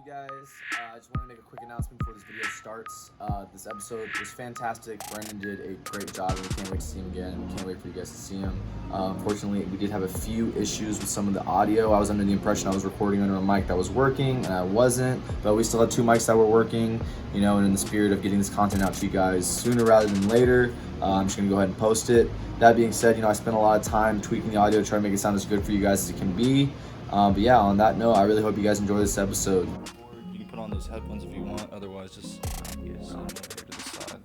guys. I just want to make a quick announcement before this video starts. This episode was fantastic. Brandon did a great job, and we can't wait to see him again. We can't wait for you guys to see him. Unfortunately, we did have a few issues with some of the audio. I was under the impression I was recording under a mic that was working, and I wasn't. But we still had two mics that were working, and in the spirit of getting this content out to you guys sooner rather than later, I'm just going to go ahead and post it. That being said, I spent a lot of time tweaking the audio to try to make it sound as good for you guys as it can be. But yeah, on that note, I really hope you guys enjoy this episode. You can put on those headphones if you want, otherwise just over to the side.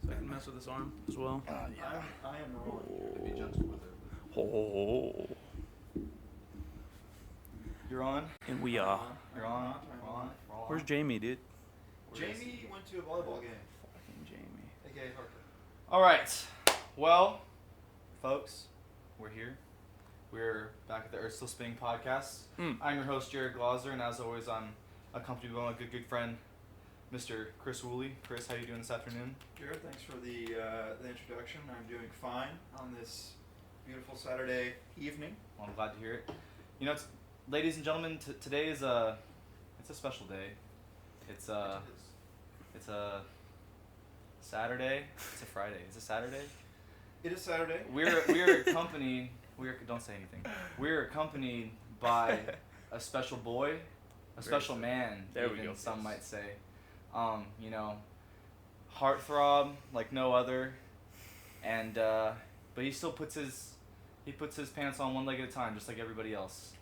So I can mess with this arm as well. Yeah. I am rolling. Be gentle with it. Oh. You're on? And we are. You're on? Where's Jamie, dude? Jamie went to a volleyball game. Fucking Jamie. A.k.a. Harker. All right. Well, folks, we're here. We're back at the Earth Still Spinning podcast. I'm your host, Jared Glauser, and as always, I'm accompanied by my good friend, Mr. Chris Woolley. Chris, how you doing this afternoon? Jared, thanks for the introduction. I'm doing fine on this beautiful Saturday evening. Well, I'm glad to hear it. Ladies and gentlemen, today is it's a special day. It's a Saturday. It's a Friday. It's a Saturday. It is Saturday. We're accompanied. Don't say anything. We're accompanied by a special boy, a special man. There we even go. some might say. Heartthrob like no other, and but he still puts his pants on one leg at a time, just like everybody else.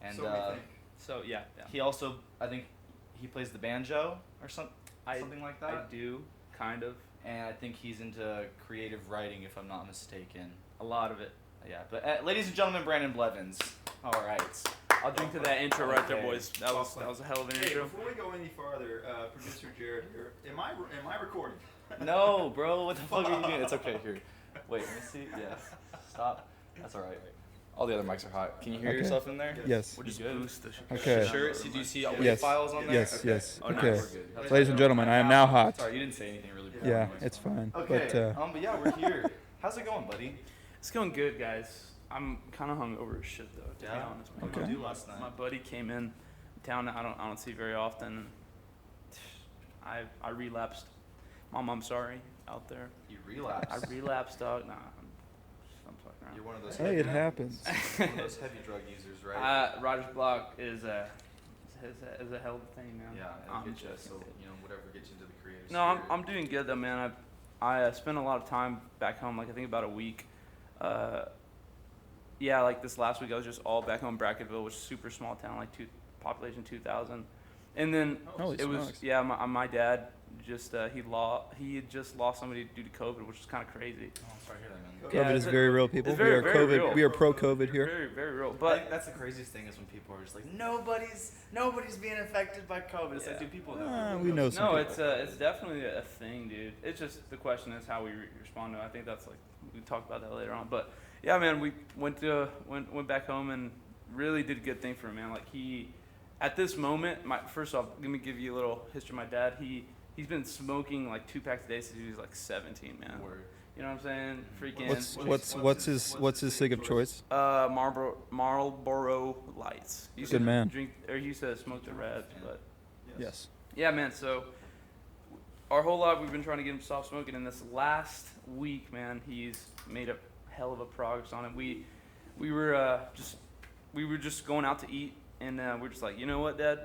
And So we think. So yeah. he also, I think, he plays the banjo or something like that. I do, kind of. And I think he's into creative writing, if I'm not mistaken. A lot of it. Yeah, but ladies and gentlemen, Brandon Blevins. All right. I'll drink to that intro right there, Okay. boys. That was a hell of an Hey, intro. before we go any farther, producer Jared here, am I recording? No, bro. What the fuck are you doing? It's okay. Here. Wait, let me see. Yeah. Stop. That's all right. All the other mics are hot. Can you hear Okay. yourself in there? Yes. We'll just good? boost the Okay. Sure. So do you see all the Yes. files on there? Yes, Okay. yes. Oh, nice. Okay. We're good. That's Ladies and gentlemen, I am now hot. Sorry, you didn't say anything really. Yeah, it's fine. Okay. But But yeah, we're here. How's it going, buddy? It's going good, guys. I'm kind of hungover as shit though, to be Yeah? honest. What Okay. did you do last night? My buddy came in town. I don't see very often. I relapsed. Mom, I'm sorry out there. You relapsed. I relapsed, dog. Nah, I'm fucking around. You're one of those. hey, it happens. One of those heavy drug users, right? Writer's block is a hell of a thing, man. Yeah, it'll I'm get you. just- So whatever gets you into the creative. No, spirit. I'm doing good though, man. I spent a lot of time back home, like I think about a week. Yeah, like this last week I was just all back home in Bracketville, which is a super small town, like population 2,000. And then Holy it was smokes. my dad just he had just lost somebody due to COVID, which is kind of crazy. Oh, I'm sorry to hear that, man. COVID Yeah, is very real, people. it's very, we are very COVID. real. We are pro-COVID here. Very, very real. I think But that's the craziest thing is when people are just like, nobody's being affected by COVID. It's like, Yeah. do people know? We know some no, people. it's definitely a thing, dude. It's just the question is how we respond to it. I think that's like we talk about that later on. But yeah, man, we went back home and really did a good thing for him, man. Like at this moment, first off, let me give you a little history of my dad. He's been smoking like 2 packs a day since he was like 17, man. Word. You know what I'm saying? Freaking. What's his cig of choice? Marlboro Lights. He used Good to man. He used to smoke the Reds, but. Yes. Yeah, man. So our whole life we've been trying to get him to stop smoking, and this last week, man, he's made a hell of a progress on it. We were just going out to eat, and we're just like, you know what, Dad?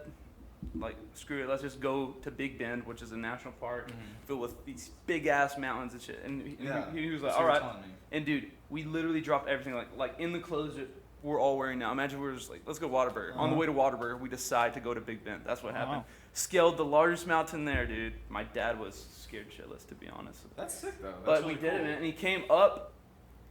Like, screw it. Let's just go to Big Bend, which is a national park filled with these big ass mountains and shit. And he was like, So all you're right. telling me. And dude, we literally dropped everything like in the clothes that we're all wearing now. Imagine we were just like, let's go to Whataburger. On the way to Whataburger, we decide to go to Big Bend. That's what happened. Wow. Scaled the largest mountain there, dude. My dad was scared shitless, to be honest. That's sick though. That's But really we did cool. it, man. And he came up.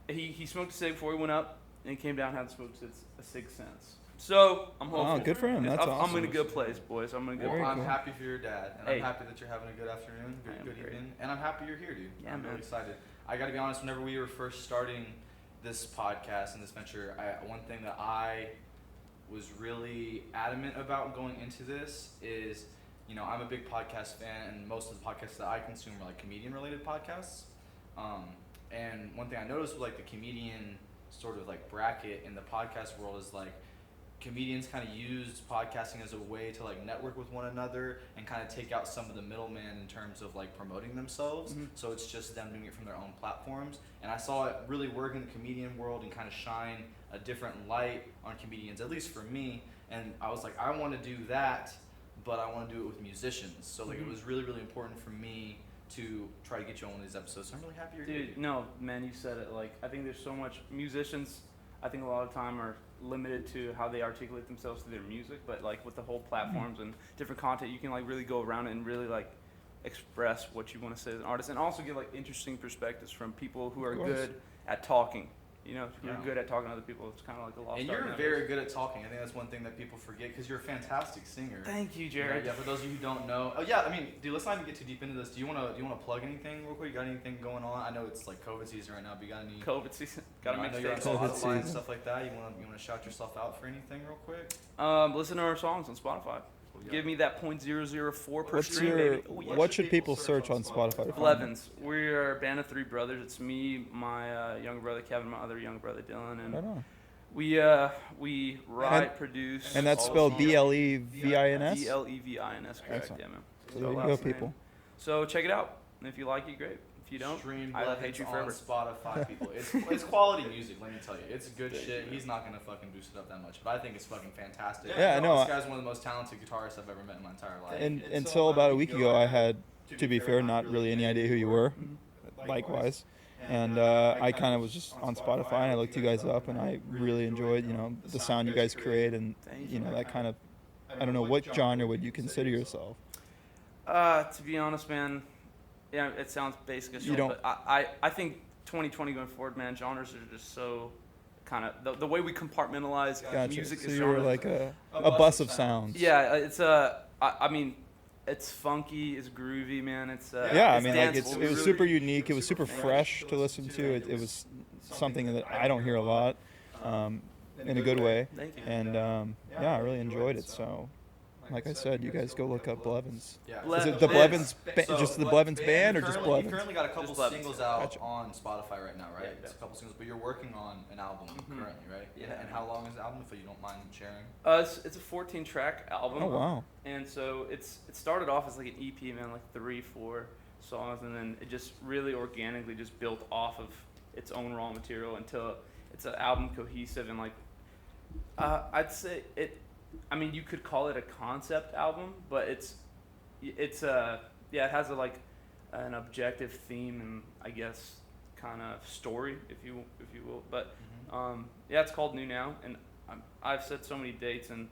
He smoked a cig before he went up, and he came down, hadn't smoked a cig since. So I'm hopeful. Wow, good for him. That's I'm awesome. in a good place, boys. I'm in a good Well, Very place. I'm cool. happy for your dad, and Hey. I'm happy that you're having a good afternoon, I am good great. evening, and I'm happy you're here, dude. Yeah, I'm man. really excited. I got to be honest. Whenever we were first starting this podcast and this venture, one thing that I was really adamant about going into this is, I'm a big podcast fan, and most of the podcasts that I consume are like comedian-related podcasts. And one thing I noticed with like the comedian sort of like bracket in the podcast world is like comedians kind of used podcasting as a way to like network with one another and kind of take out some of the middleman in terms of like promoting themselves. So it's just them doing it from their own platforms. And I saw it really work in the comedian world and kind of shine a different light on comedians, at least for me. And I was like, I want to do that, but I want to do it with musicians. So like it was really, really important for me to try to get you on one of these episodes. So I'm really happy you're here. Dude, no, man, you said it. Like, I think there's so much musicians. I think a lot of time are limited to how they articulate themselves through their music, but like with the whole platforms and different content, you can like really go around it and really like express what you want to say as an artist, and also get like interesting perspectives from people who are good at talking. You know, if you're good at talking to other people, it's kind of like a lost art. And you're very good at talking. I think that's one thing that people forget because you're a fantastic singer. Thank you, Jared. Yeah, for those of you who don't know. Oh yeah, I mean, dude, let's not even get too deep into this. Do you wanna plug anything real quick? You got anything going on? I know it's like COVID season right now, but you got any? COVID season. Got to I make know you're on mistakes. Spotify and stuff like that. You wanna shout yourself out for anything real quick? Listen to our songs on Spotify. Give me that 0.004 per What's stream, your baby. Oh, yeah. what should people search on Spotify? to find? Blevins. We are a band of 3 brothers. It's me, my younger brother Kevin, my other younger brother Dylan, and Right on. we write, produce. And that's all spelled songs. Blevins? Blevins, correct? Excellent. Yeah, man. So there you Last go, name. people. So check it out. And if you like it, great. If you don't, Stream I Blevins hate you on forever. Spotify, people. It's quality music, let me tell you. It's good shit. He's not gonna fucking boost it up that much, but I think it's fucking fantastic. Yeah, I know. This guy's one of the most talented guitarists I've ever met in my entire life. And until about a week ago, I had, to be fair, not really any idea who you were. Likewise. And I kind of was just on Spotify, and I looked you guys up, and I really enjoyed, the sound you guys create, and that kind of. I don't know, what genre would you consider yourself? To be honest, man, yeah, it sounds basic as You shit, don't- but I think 2020 going forward, man, genres are just so kind of the way we compartmentalize Gotcha. music So is you're genres. like a bus of sounds. Yeah, it's I mean, it's funky, it's groovy, man. It's Yeah, I it's mean, like danceable. it was Really- super unique. It was super fresh to listen to. It was something that I don't hear a lot, in a good way. Thank you. And I really enjoyed it. So, like I said, you guys go look up Blevins. Yeah. Is it the Blevins, just the Blevins band, or just You Blevins? currently got a couple Just Blevins. singles out Gotcha. on Spotify right now, right? Yeah, It's a couple singles, but you're working on an album currently, right? Yeah. And how long is the album, if you don't mind sharing? It's a 14-track album. Oh wow! And so it started off as like an EP, man, like 3-4 songs, and then it just really organically just built off of its own raw material until it's an album cohesive and like I'd say it. I mean, you could call it a concept album, but it has an objective theme and I guess kind of story, if you will. But it's called New Now, and I've said so many dates, and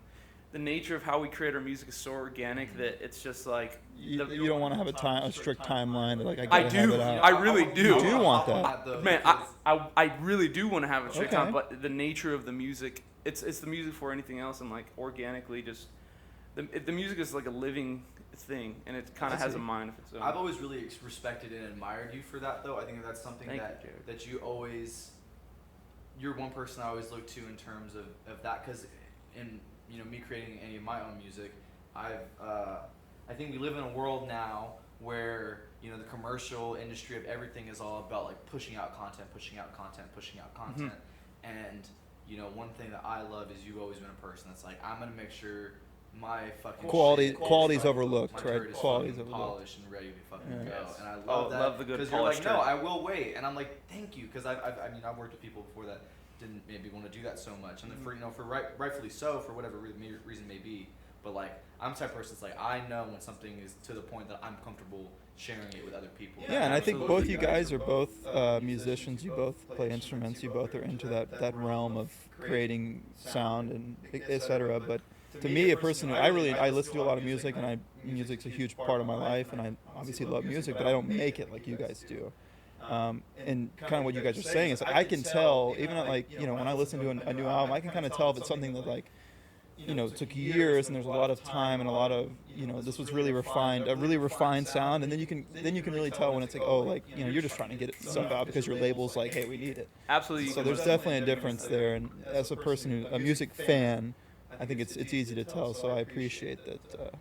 the nature of how we create our music is so organic that it's just like You don't want to have a strict timeline. Like I I gotta have do. it out. I really do. You do want that. Man, I really do want to have a strict Okay. time, but the nature of the music, it's the music for anything else, and like organically just the music is like a living thing, and it kind of has a mind of its own. I've always really respected and admired you for that, though. I think that's something Thank you, Jared. that you always. You're one person I always look to in terms of that, because in me creating any of my own music, I think we live in a world now where the commercial industry of everything is all about like pushing out content, and one thing that I love is you've always been a person that's like, I'm gonna make sure my fucking Quality's shit, overlooked, my right? turd is Quality's fucking overlooked. polished and ready to fucking Yeah. go, Yes. and I Oh, love that. love the good because you're like, polished no, turd. I will wait, and I'm like, thank you, because I've worked with people before that didn't maybe want to do that so much, and then for rightfully so, for whatever reason may be, but like I'm the type of person that's like, I know when something is to the point that I'm comfortable sharing it with other people. Yeah, and I think both you guys are both musicians. You both play instruments. You both are into that realm of creating sound and etc. But to me, a person who I listen to a lot of music, and music's a huge part of my life, and I obviously love music, but I don't make it like you guys do. And kind of what you guys are saying is like, I can tell, even at like when I listen to a new album, I can kind of tell if it's something that like took years, and there's a lot of time and a lot of this was really refined, a really refined sound, and then you can really tell when it's like, oh, like you're just trying to get stuff out because your label's like, hey, we need it. Absolutely. So there's definitely a difference there, and as a person a music fan, I think it's easy to tell. So I appreciate that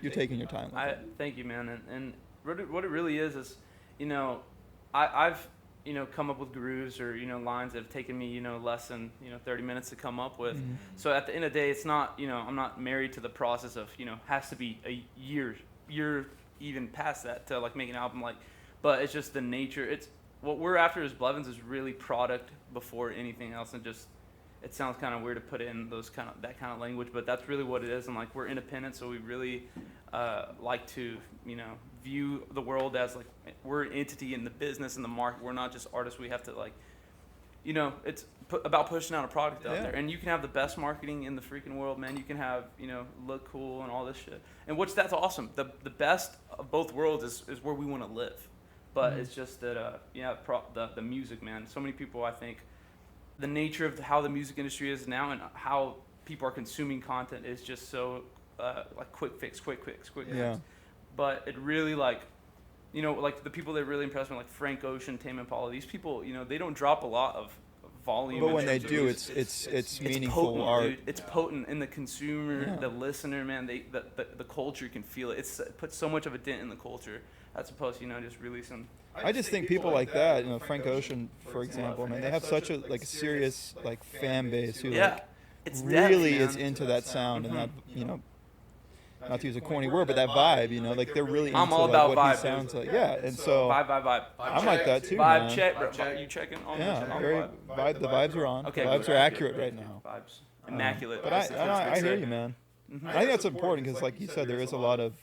you're taking your time with it. Thank you, man. And what it really is I've come up with grooves or lines that have taken me less than 30 minutes to come up with. Mhm. So at the end of the day, it's not I'm not married to the process of has to be a year even past that to like make an album, like, but it's just the nature. It's what we're after as Blevins is really product before anything else, and just it sounds kind of weird to put it in that kind of language, but that's really what it is. And like we're independent, so we really like to view the world as like we're an entity in the business and the market. We're not just artists. We have to like it's about pushing out a product out Yeah. there, and you can have the best marketing in the freaking world, man. You can have look cool and all this shit, and that's awesome. The best of both worlds is where we want to live, but Mhm. it's just that the music, man. So many people, I think, the nature of how the music industry is now and how people are consuming content is just so like quick fix. Yeah. But it really like like the people that really impress me, like Frank Ocean, Tame Impala, these people, they don't drop a lot of volume. But in when they terms of do, music. it's meaningful potent, art. dude. It's potent in the consumer, Yeah. the listener, man. The culture can feel it. It puts so much of a dent in the culture as opposed to just releasing. I just think people like that, Frank Ocean, for example, man, they have such a like serious like fan base who Yeah, like it's really depth, is man. into that sound and that Mhm. not to use a corny word, but that vibe, like they're really into I'm all like about what vibe, he sounds like. Yeah, and so Vibe. I'm like that too, Vibe man. check, bro. Vibe check. You checking on Yeah, on very vibe? the vibes are on. Okay, The vibes good. are accurate right now. Vibes. Immaculate. But I hear you, man. Mhm. I think that's important because, like you said, there is a lot of,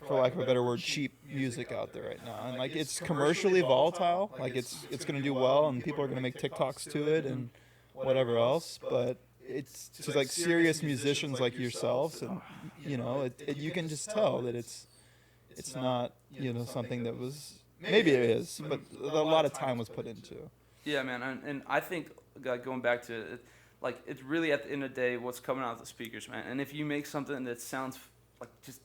for lack of a better word, cheap music out there right now, and like it's commercially volatile. Like it's gonna do well, and people are gonna make TikToks to it and whatever else. But it's just like serious musicians like yourselves, and you can just tell that it's not something that was, maybe it is, but a lot of time was put into. Yeah, man, and I think going back to it, like it's really at the end of the day what's coming out of the speakers, man. And if you make something that sounds like just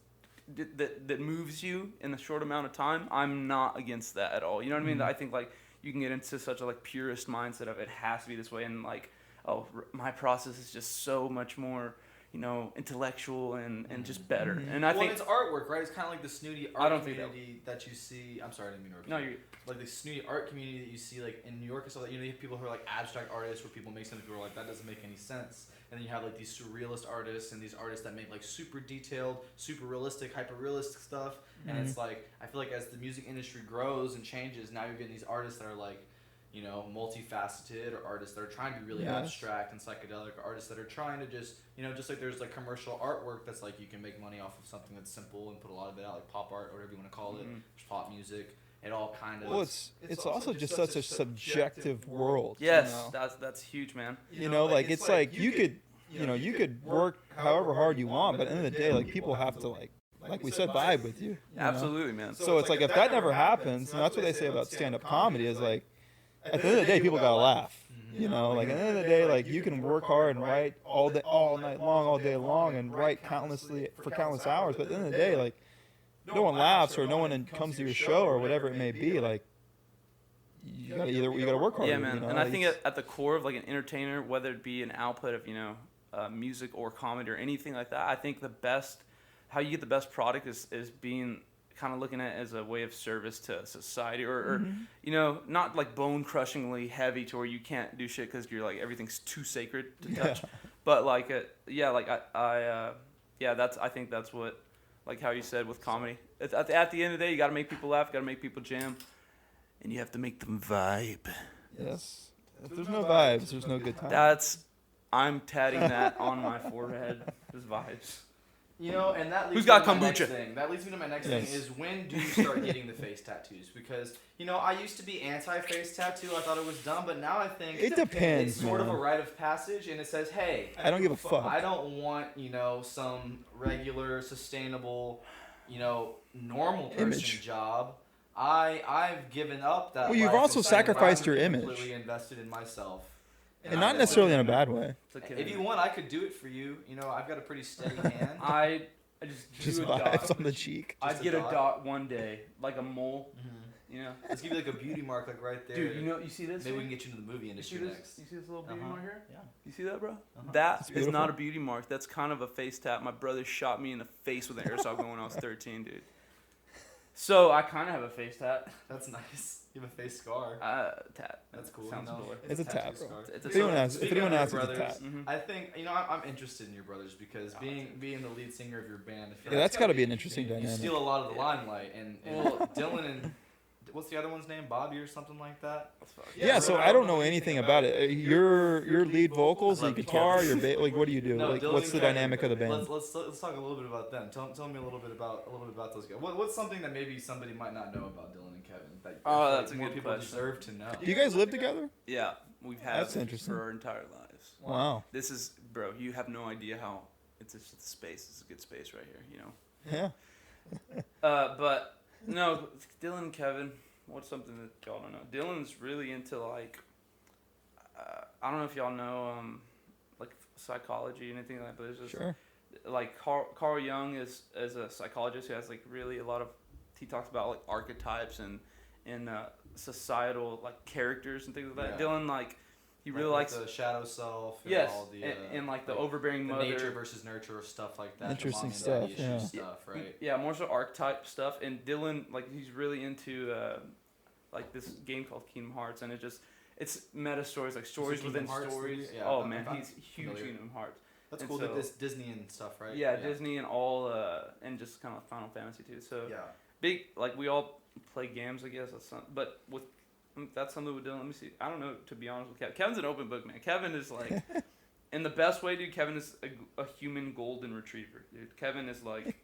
that moves you in a short amount of time, I'm not against that at all. You know what I mean? Mhm. I think like you can get into such a like purist mindset of it has to be this way, and like my process is just so much more intellectual and just better. Mhm. And I Well, think it's artwork, right? It's kind of like the snooty I art don't think community that you see. I'm sorry, I didn't mean to interrupt no, you. you're Like the snooty art community that you see like in New York and stuff. Like, you have people who are like abstract artists, where people make something who are like that doesn't make any sense. And then you have like these surrealist artists and these artists that make like super detailed, super realistic, hyper realistic stuff. And it's like I feel like as the music industry grows and changes, now you're getting these artists that are like multifaceted, or artists that are trying to be really Yes. abstract and psychedelic, or artists that are trying to just just like there's like commercial artwork that's like you can make money off of something that's simple and put a lot of it out, like pop art or whatever you want to call it, Mhm. just pop music. It all kind of Well, it's also just such a subjective world. yes, you know? that's huge, man. Like it's like you could work however hard you want, but at the end of the day, like people have to like we said, vibe with you. you know? Absolutely, man. So it's like if that never happens, and that's what they say about stand-up comedy is like, at the end of the day, people gotta laugh. Like at the end of the day, like you can work hard and write all night long, all day long, and write for countless hours. But at the end of the day, like no one laughs or no one comes to your show or whatever it may be. Like you gotta work hard. Yeah, man. And I think at the core of like an entertainer, whether it be an output of music or comedy or anything like that, I think how you get the best product is being kind of looking at it as a way of service to society, or not like bone crushingly heavy to where you can't do shit because you're like everything's too sacred to touch. But like I think that's what, like how you said with comedy, it's at the end of the day, you got to make people laugh, got to make people jam, and you have to make them vibe. Yes. If there's no vibes, there's no good time. I'm tatting that on my forehead. Just vibes. And that leads Who's me got to my kombucha? next thing. That leads me to my next Yes. thing is, when do you start getting the face tattoos? Because I used to be anti-face tattoo. I thought it was dumb, but now I think It depends, it's sort of man. a rite of passage, and it says, hey, I don't give a fuck. I don't want some regular, sustainable, normal person Image. job. I've given up that. Well, you've life also and saying, sacrificed I'm your image. Completely invested in myself. And not necessarily in a bad way. It's okay. If you want, I could do it for you. I've got a pretty steady hand. I Just do a vibes dot. on the cheek. I'd Just a get a dot. dot one day, like a mole. Let's give you like a beauty mark, like right there. Dude, you see this? Maybe we can get you into the movie You industry see this? next. You see this little beauty Uh-huh. mark here? Yeah. You see that, bro? Uh-huh. That It's is beautiful. not a beauty mark. That's kind of a face tap. My brother shot me in the face with an airsoft gun when I was 13, dude. So I kind of have a face tap. That's nice. You have a face scar. Tat. That's cool. Sounds cooler. It's a tat, tattoo bro. scar. It's a If anyone tat. asks, if Speaking anyone of asks, it's a brothers, tat. Mhm. I think I'm interested in your brothers because being the lead singer of your band, I feel Yeah, like that's got to be an interesting you dynamic. steal a lot of the Yeah. limelight, and Well- Dylan and what's the other one's name? Bobby or something like that. That's fucked. Yeah, so I don't know anything about it. Your lead vocals, your Love guitar, guitars. your like what do you do? No, Like Dylan what's the and Kevin. dynamic of the band? Let's talk a little bit about them. Tell me a little bit about those guys. What's something that maybe somebody might not know about Dylan and Kevin that Oh, I feel that's a more good people question. deserve to know? Do you guys live together? Yeah, we've had That's interesting. for our entire lives. Wow. This is, bro. You have no idea how it's just a space. It's a good space right here. You know. Yeah. But no, Dylan and Kevin. What's something that y'all don't know? Dylan's really into like, I don't know if y'all know like psychology or anything like that. But there's just Sure. like Carl Jung is a psychologist who has like really a lot of. He talks about like archetypes and societal like characters and things like that. Yeah. Dylan like he really like likes. the shadow self. And Yes, all the, and like the like overbearing the mother. nature versus nurture stuff like that. the Interesting mommy and stuff, daddy issue yeah. stuff, right? Yeah, more so archetype stuff. And Dylan, like, he's really into like this game called Kingdom Hearts, and it's meta stories, like stories Kingdom within Hearts stories. thing? Yeah, oh I'm man, he's huge familiar. Kingdom Hearts. That's And cool. so- This Disney and stuff, right? Yeah, Disney and all, and just kind of Final Fantasy too. So Yeah. big, like we all play games, I guess. But with that's something with Dylan. Let me see. I don't know, to be honest with Kevin. Kevin's an open book, man. Kevin is like, in the best way, dude. Kevin is a human golden retriever, dude. Kevin is like,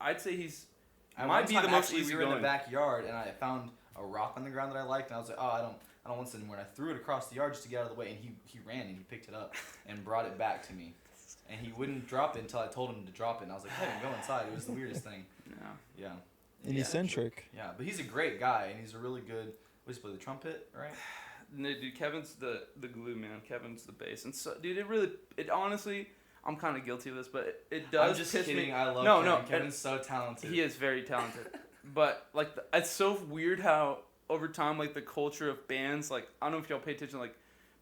I'd say he's might be the most We were in the easygoing. backyard, and I found a rock on the ground that I liked, and I was like, oh, I don't want this anymore. And I threw it across the yard just to get out of the way, and he ran and he picked it up and brought it back to me. And he wouldn't drop it until I told him to drop it. And I was like, Kevin, go inside. It was the weirdest thing. Yeah. Yeah. And eccentric. Yeah. But he's a great guy, and he's a really good. What does he play? The trumpet, right? No, dude, Kevin's the glue man. Kevin's the bass, and so, dude, it honestly, I'm kind of guilty of this, but it does I'm just piss kidding. me. I love No, Kevin. no, Kevin's so talented. He is very talented, but like it's so weird how over time like the culture of bands, like I don't know if y'all pay attention like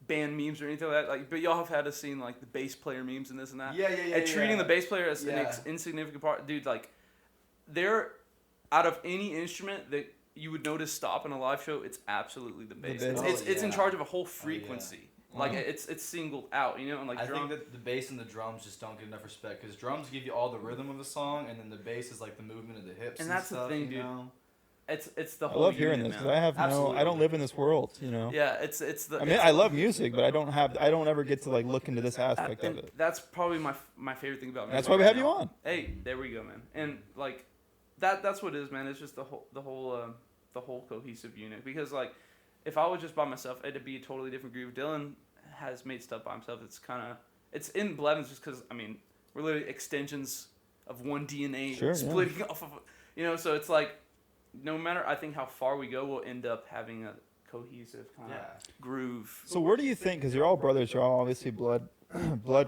band memes or anything like that, like but y'all have had to seen like the bass player memes and this and that. Yeah. And treating the bass player as an Yeah. insignificant part, dude. Like they're out of any instrument that you would notice stop in a live show, it's absolutely the bass. bass. It's in yeah. charge of a whole frequency. Like Wow. it's singled out, you know, and like I drum. think that the bass and the drums just don't get enough respect because drums give you all the rhythm of the song, and then the bass is like the movement of the hips. And that's the stuff, thing, you dude. know? It's the I whole. love hearing unit, this man. because I have Absolutely. I don't live in this world, you know. Yeah, it's the. I mean, I love music, but I don't ever get to like look into this aspect of and it. that's probably my favorite thing about music. That's why we right have you now. on. Hey, there we go, man. And like that's what it is, man. It's just the whole cohesive unit. Because like if I was just by myself, it'd be a totally different groove. Dylan has made stuff by himself. It's in Blevins just because I mean we're literally extensions of one DNA Sure, yeah. splitting off of, you know. So it's like no matter I think how far we go, we'll end up having a cohesive kind of Yeah. groove. So where do you think? Because you're all brothers, you're all obviously blood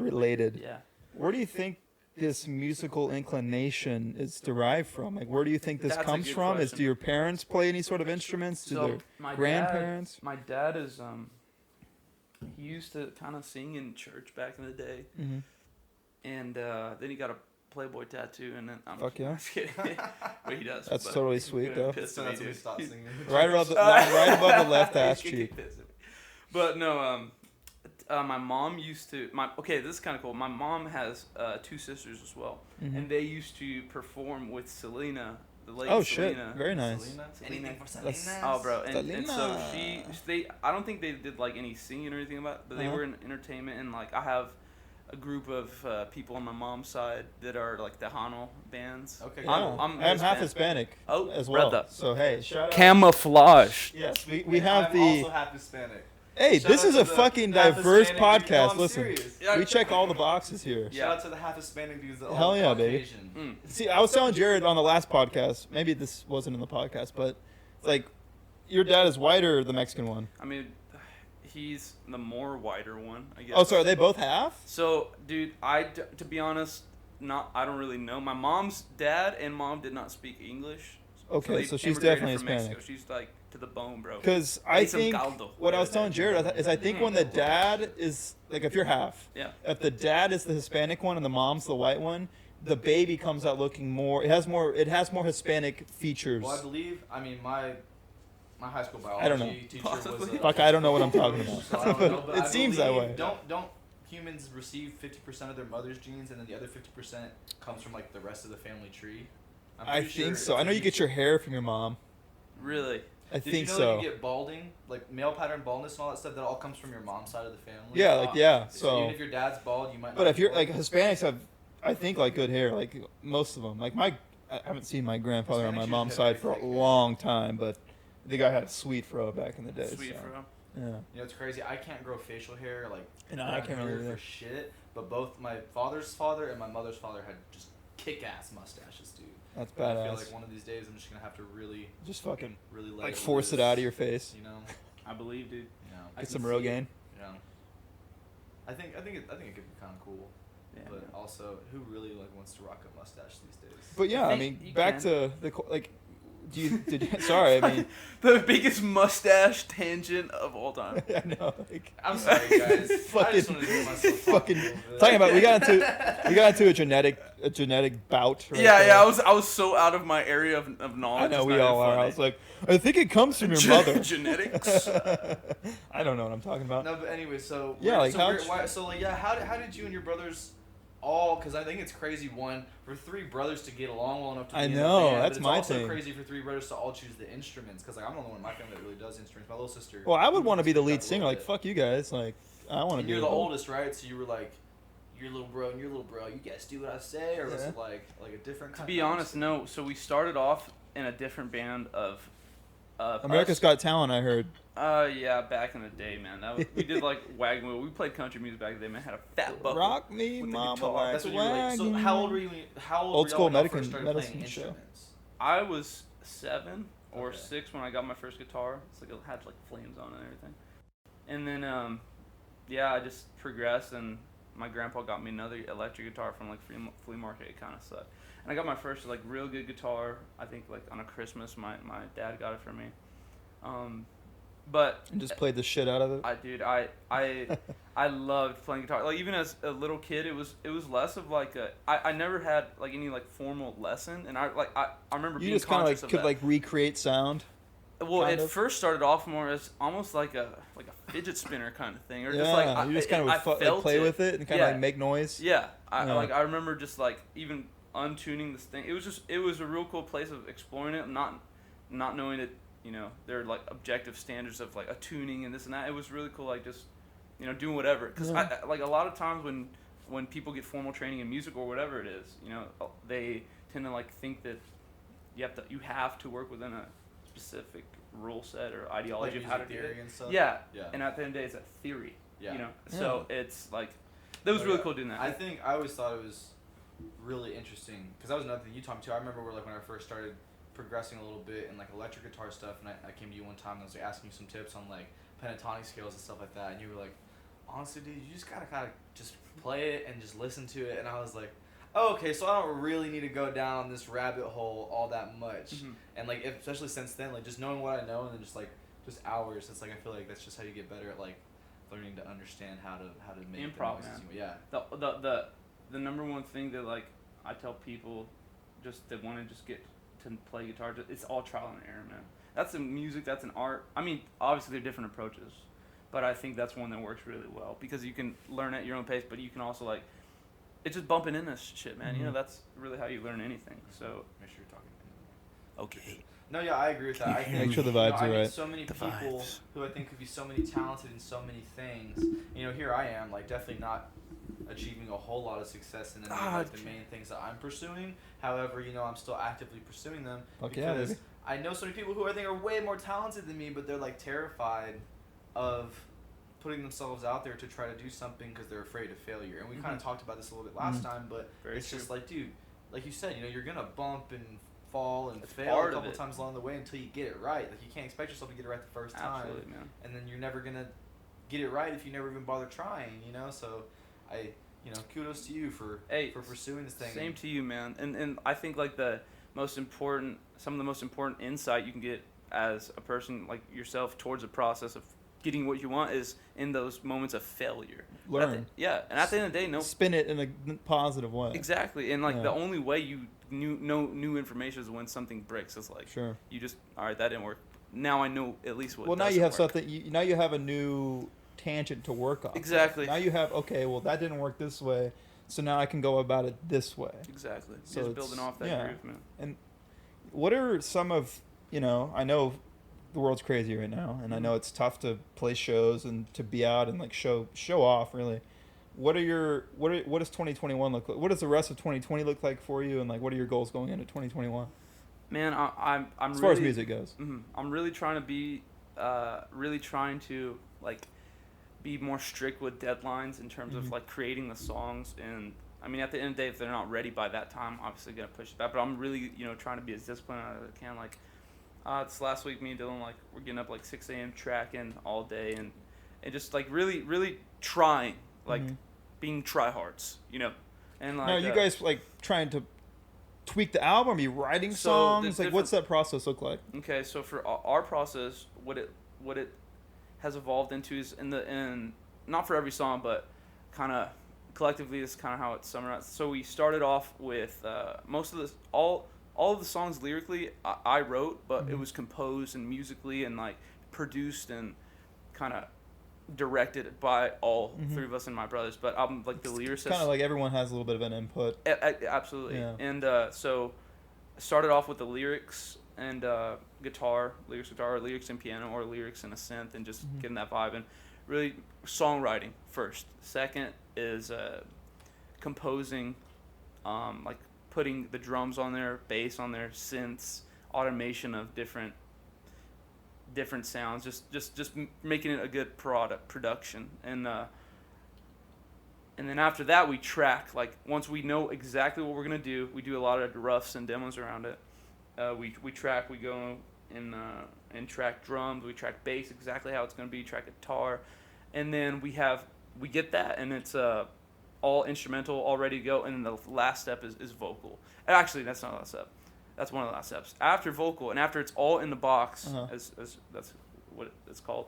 related. Yeah. Where do you think this musical inclination is derived from? Like, where do you think this That's a comes good from? question. Do your parents play any sort of instruments? Do their my grandparents? Dad, my dad is he used to kind of sing in church back in the day, Mm-hmm. and then he got a Playboy tattoo, and then I'm Fuck yeah. just kidding. But he does. That's but totally he's sweet, gonna though. piss So me, that's when we dude. stop He's- singing. Right above the left ass He's gonna cheek. get pissed at me. But no, my mom used to. Okay, this is kind of cool. My mom has 2 sisters as well, Mhm. and they used to perform with Selena, the late Oh shit! Selena. Very nice. Selena? Selena. Anything for That's- Selena? Oh, bro, and so Selena. they I don't think they did like any singing or anything about it, but they Uh-huh. were in entertainment, and like I have a group of people on my mom's side that are like Tejano bands. Okay, Yeah. cool. I'm I'm half Hispanic. Hispanic Oh, as well. brother. So hey, shout out. Camouflage. Yes, we have I'm the. also half Hispanic. Hey, Shout this out is to a the fucking half diverse Hispanic dude. No, podcast. I'm Listen, serious. Yeah. we check all the boxes here. Yeah. Shout out to the half Hispanic dudes that Hell all yeah, baby. Caucasian. See, I was telling Jared on the last podcast. Maybe this wasn't in the podcast, but it's like your dad is whiter, the Mexican one. I mean, he's the more whiter one, I guess. Oh, so are they both half? So, dude, to be honest, I don't really know. My mom's dad and mom did not speak English. Okay, they so she's immigrated definitely from Hispanic. Mexico. She's like to the bone, bro. Because I Need some think caldo. what I was telling Jared is I think when the dad is like if you're half, Yeah. if the dad is the Hispanic one and the mom's the white one, the baby comes out looking more. It has more Hispanic features. Well, I believe. I mean, my My high school biology I don't know. teacher Possibly. was. Fuck, I don't know what I'm talking about. So I don't know, but It I seems that believe- way. Don't humans receive 50% of their mother's genes, and then the other 50% comes from like the rest of the family tree? I'm I pretty sure think so. it's I know you get your hair from your mom. Really? I Did think you know so. that you get balding, like male pattern baldness and all that stuff? That all comes from your mom's side of the family. Yeah, like yeah. So So, even if your dad's bald, you might. but not if you're get like Hispanics have, I think like good hair. Like most of them. Like I haven't seen my grandfather on my Hispanics mom's usually have side for a very thick hair. long time, but the guy had a sweet fro back in the day. Sweet, so, bro. Yeah. You know, it's crazy. I can't grow facial hair like. And I can't really hair either. for shit. But both my father's father and my mother's father had just kick-ass mustaches, dude. That's And I feel badass. like one of these days I'm just gonna have to really, Just fucking really let like it force it loose, out of your face. You know. I believe, dude. You know. I Get can some see real it. gain. You know. I think it could be kind of cool. Yeah, But man. also, who really like wants to rock a mustache these days? But yeah, I think mean, you back can. to the like. Sorry, I mean. The biggest mustache tangent of all time. I know. Like, I'm sorry, guys. I Fucking- just wanted to get myself fucking talking a little bit. talking about we got into a genetic bout. Right Yeah, there. yeah. I was so out of my area of knowledge. I know it's we not all even are. I funny. was like, I think it comes from your mother. Genetics. I don't know what I'm talking about. No, but anyway, so Yeah, like, how- how did you and your brothers all? Because I think it's crazy. One, for three brothers to get along well enough to be I in know, a band, that's but my it's also thing. crazy for three brothers to all choose the instruments. Because like I'm the only one in my family that really does instruments. My little sister. Well, I would want to be the picked lead up a singer. little Like, bit. fuck you guys. Like, I want to And be you're the oldest, right? So you were like, your little bro and your little bro. You guys do what I say, or was Yeah. it like a different? To kind be of honest, no. So we started off in a different band of. America's us. Got Talent. I heard. Yeah, back in the day, man. We did like wagon wheel. We played country music back in the day, man. Had a fat buckle. Rock me, with the mama, guitar. like That's what you were like. So wagon. how old were you? How old Old were school y'all when y'all medicine- first started medicine playing show. instruments? I was 7 or Okay. 6 when I got my first guitar. It's like it had like flames on it and everything. And then yeah, I just progressed, and my grandpa got me another electric guitar from like flea market. It kind of sucked. And I got my first like real good guitar. I think like on a Christmas, my dad got it for me. But And just played the shit out of it. I loved playing guitar. Like even as a little kid, it was less of like I never had like any like formal lesson, and I remember You being just kind of conscious like of could that. like recreate sound. Well, kind it of. first started off more as almost like a fidget spinner kind of thing, or Yeah, just like you just kind of I would felt play with it and kind Yeah. of like make noise. Yeah, Yeah. I remember just like even untuning this thing. It was a real cool place of exploring it, not knowing that there are like objective standards of like a tuning and this and that. It was really cool, like just doing whatever. Because Yeah. like a lot of times when people get formal training in music or whatever it is, they tend to like think that you have to work within a specific rule set or ideology Like of how to music do theory it. and stuff. Yeah. Yeah. And at the end of the day, it's a theory. Yeah. So it's like that was Oh, really yeah. cool doing that. I think I always thought it was really interesting because that was another thing you taught me too. I remember when I first started progressing a little bit in like electric guitar stuff, and I came to you one time and I was like asking you some tips on like pentatonic scales and stuff like that, and you were like, honestly, dude, you just gotta kind of just play it and just listen to it, and I was like, oh, okay, so I don't really need to go down this rabbit hole all that much, Mhm. and like especially since then, like just knowing what I know and then just hours, it's like I feel like that's just how you get better at like learning to understand how to make Improv, the noises. man. Yeah. The number one thing that like I tell people just that want to just get to play guitar, it's all trial and error, man. That's a music, that's an art. I mean, obviously they're different approaches, but I think that's one that works really well because you can learn at your own pace, but you can also like it's just bumping in this shit, man. Mhm. That's really how you learn anything. So Make sure you're talking. okay. No, yeah, I agree with that. I think, Make sure the vibes I are meet right. so many The people vibes. who I think could be so many talented in so many things. Here I am, like definitely not achieving a whole lot of success in any of like, the main things that I'm pursuing. However, I'm still actively pursuing them Fuck yeah, because baby. I know so many people who I think are way more talented than me, but they're like terrified of putting themselves out there to try to do something because they're afraid of failure. And we kind of talked about this a little bit last time, but Very it's true. just like, dude, like you said, you're gonna bump and fall and It's fail part a of couple it. times along the way until you get it right. Like you can't expect yourself to get it right the first time, Absolutely, man. and then you're never gonna get it right if you never even bother trying. So I, kudos to you for Hey, pursuing this thing. Same to you, man. And I think like some of the most important insight you can get as a person like yourself towards the process of getting what you want is in those moments of failure. Learn. And at the end of the day, Spin it in a positive way. exactly. And like Yeah. the only way you know new information is when something breaks. It's like Sure. you just all right, that didn't work. now I know at least what. Well, now you have work. something. Now you have a new tangent to work on. Exactly. Now you have okay. Well, that didn't work this way, so now I can go about it this way. Exactly. So Just building off that groove, man. And what are some of I know the world's crazy right now, and I know it's tough to play shows and to be out and like show off really. What does 2021 look like? What does the rest of 2020 look like for you, and like what are your goals going into 2021? Man, I'm as really, far as music goes. I'm really trying to be, like, be more strict with deadlines in terms of like creating the songs. And I mean, at the end of the day, if they're not ready by that time, obviously gonna push it back. But I'm really trying to be as disciplined as I can. Like, this last week, me and Dylan we're getting up like 6 a.m. tracking all day and just like really really trying being tryhards, and like. Now, you guys like trying to tweak the album? Are you writing songs? Like, what's that process look like? Okay, so for our process, what it has evolved into is in not for every song, but kind of collectively is kind of how it's summarized. So we started off with most of all of the songs lyrically I wrote, but it was composed and musically and like produced and kind of directed by all three of us and my brothers. But I'm like the lyricist. Kind of like everyone has a little bit of an input. Absolutely. Yeah. And so I started off with the lyrics and guitar, lyrics and piano, or lyrics and a synth, and just getting that vibe. And really songwriting first. Second is composing, like putting the drums on there, bass on there, synths, automation of different sounds, just making it a good production. And then after that we track. Like once we know exactly what we're gonna do, we do a lot of roughs and demos around it. We track, we go and track drums, we track bass exactly how it's gonna be, track guitar, and then we get that, and it's all instrumental, all ready to go. And then the last step is vocal. And actually, that's not the last step. That's one of the last steps. After vocal, and after it's all in the box, as that's what it's called,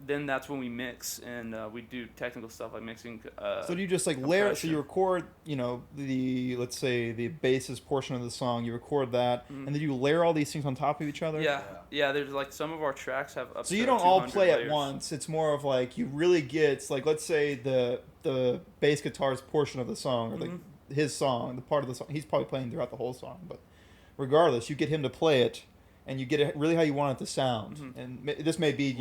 then that's when we mix and we do technical stuff like mixing. So do you just like layer? So you record, let's say the bassist portion of the song. You record that, and then you layer all these things on top of each other. Yeah. There's like some of our tracks have up. So you don't all play layers at once. It's more of like you really get like, let's say the bass guitar's portion of the song, or like his song, the part of the song. He's probably playing throughout the whole song, but regardless, you get him to play it. And you get it really how you want it to sound. And this may be,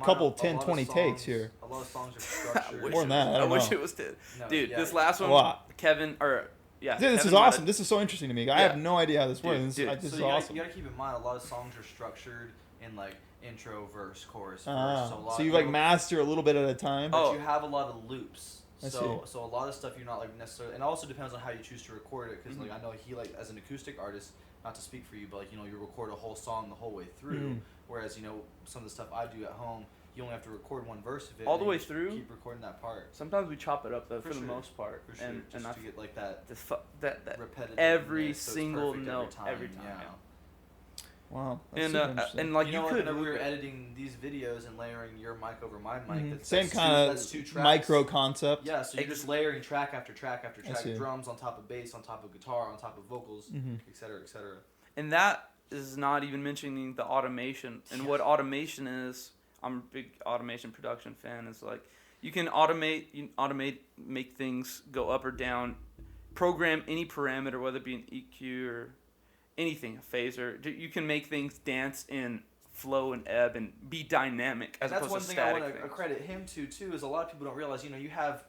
couple 10, 20 takes here. A lot of songs are structured. More than that, I wish it was 10. Dude, this last one, a lot. Kevin, this Kevin is awesome. This is so interesting to me. I have no idea how this works. This is awesome. You gotta keep in mind, a lot of songs are structured in like intro, verse, chorus, verse. So you like master a little bit at a time. But you have a lot of loops. I so a lot of stuff you're not like necessarily, and it also depends on how you choose to record it. Because like I know he like as an acoustic artist. Not to speak for you, but like you record a whole song the whole way through. Whereas some of the stuff I do at home, you only have to record one verse of it all the way through. Keep recording that part. Sometimes we chop it up though, for the most part, for sure. and just to get like that repetitive every single note every time. Yeah. Wow. And like whenever we were editing these videos and layering your mic over my mic, same kind of micro concept. Yeah, so you're just layering track after track after track, drums on top of bass, on top of guitar, on top of vocals, etc., etc. And that is not even mentioning the automation. And what automation is, I'm a big automation production fan. Is like you can automate, make things go up or down, program any parameter, whether it be an EQ or anything, a phaser. You can make things dance in flow and ebb and be dynamic as opposed to static. That's one thing I want to credit him to is a lot of people don't realize, you have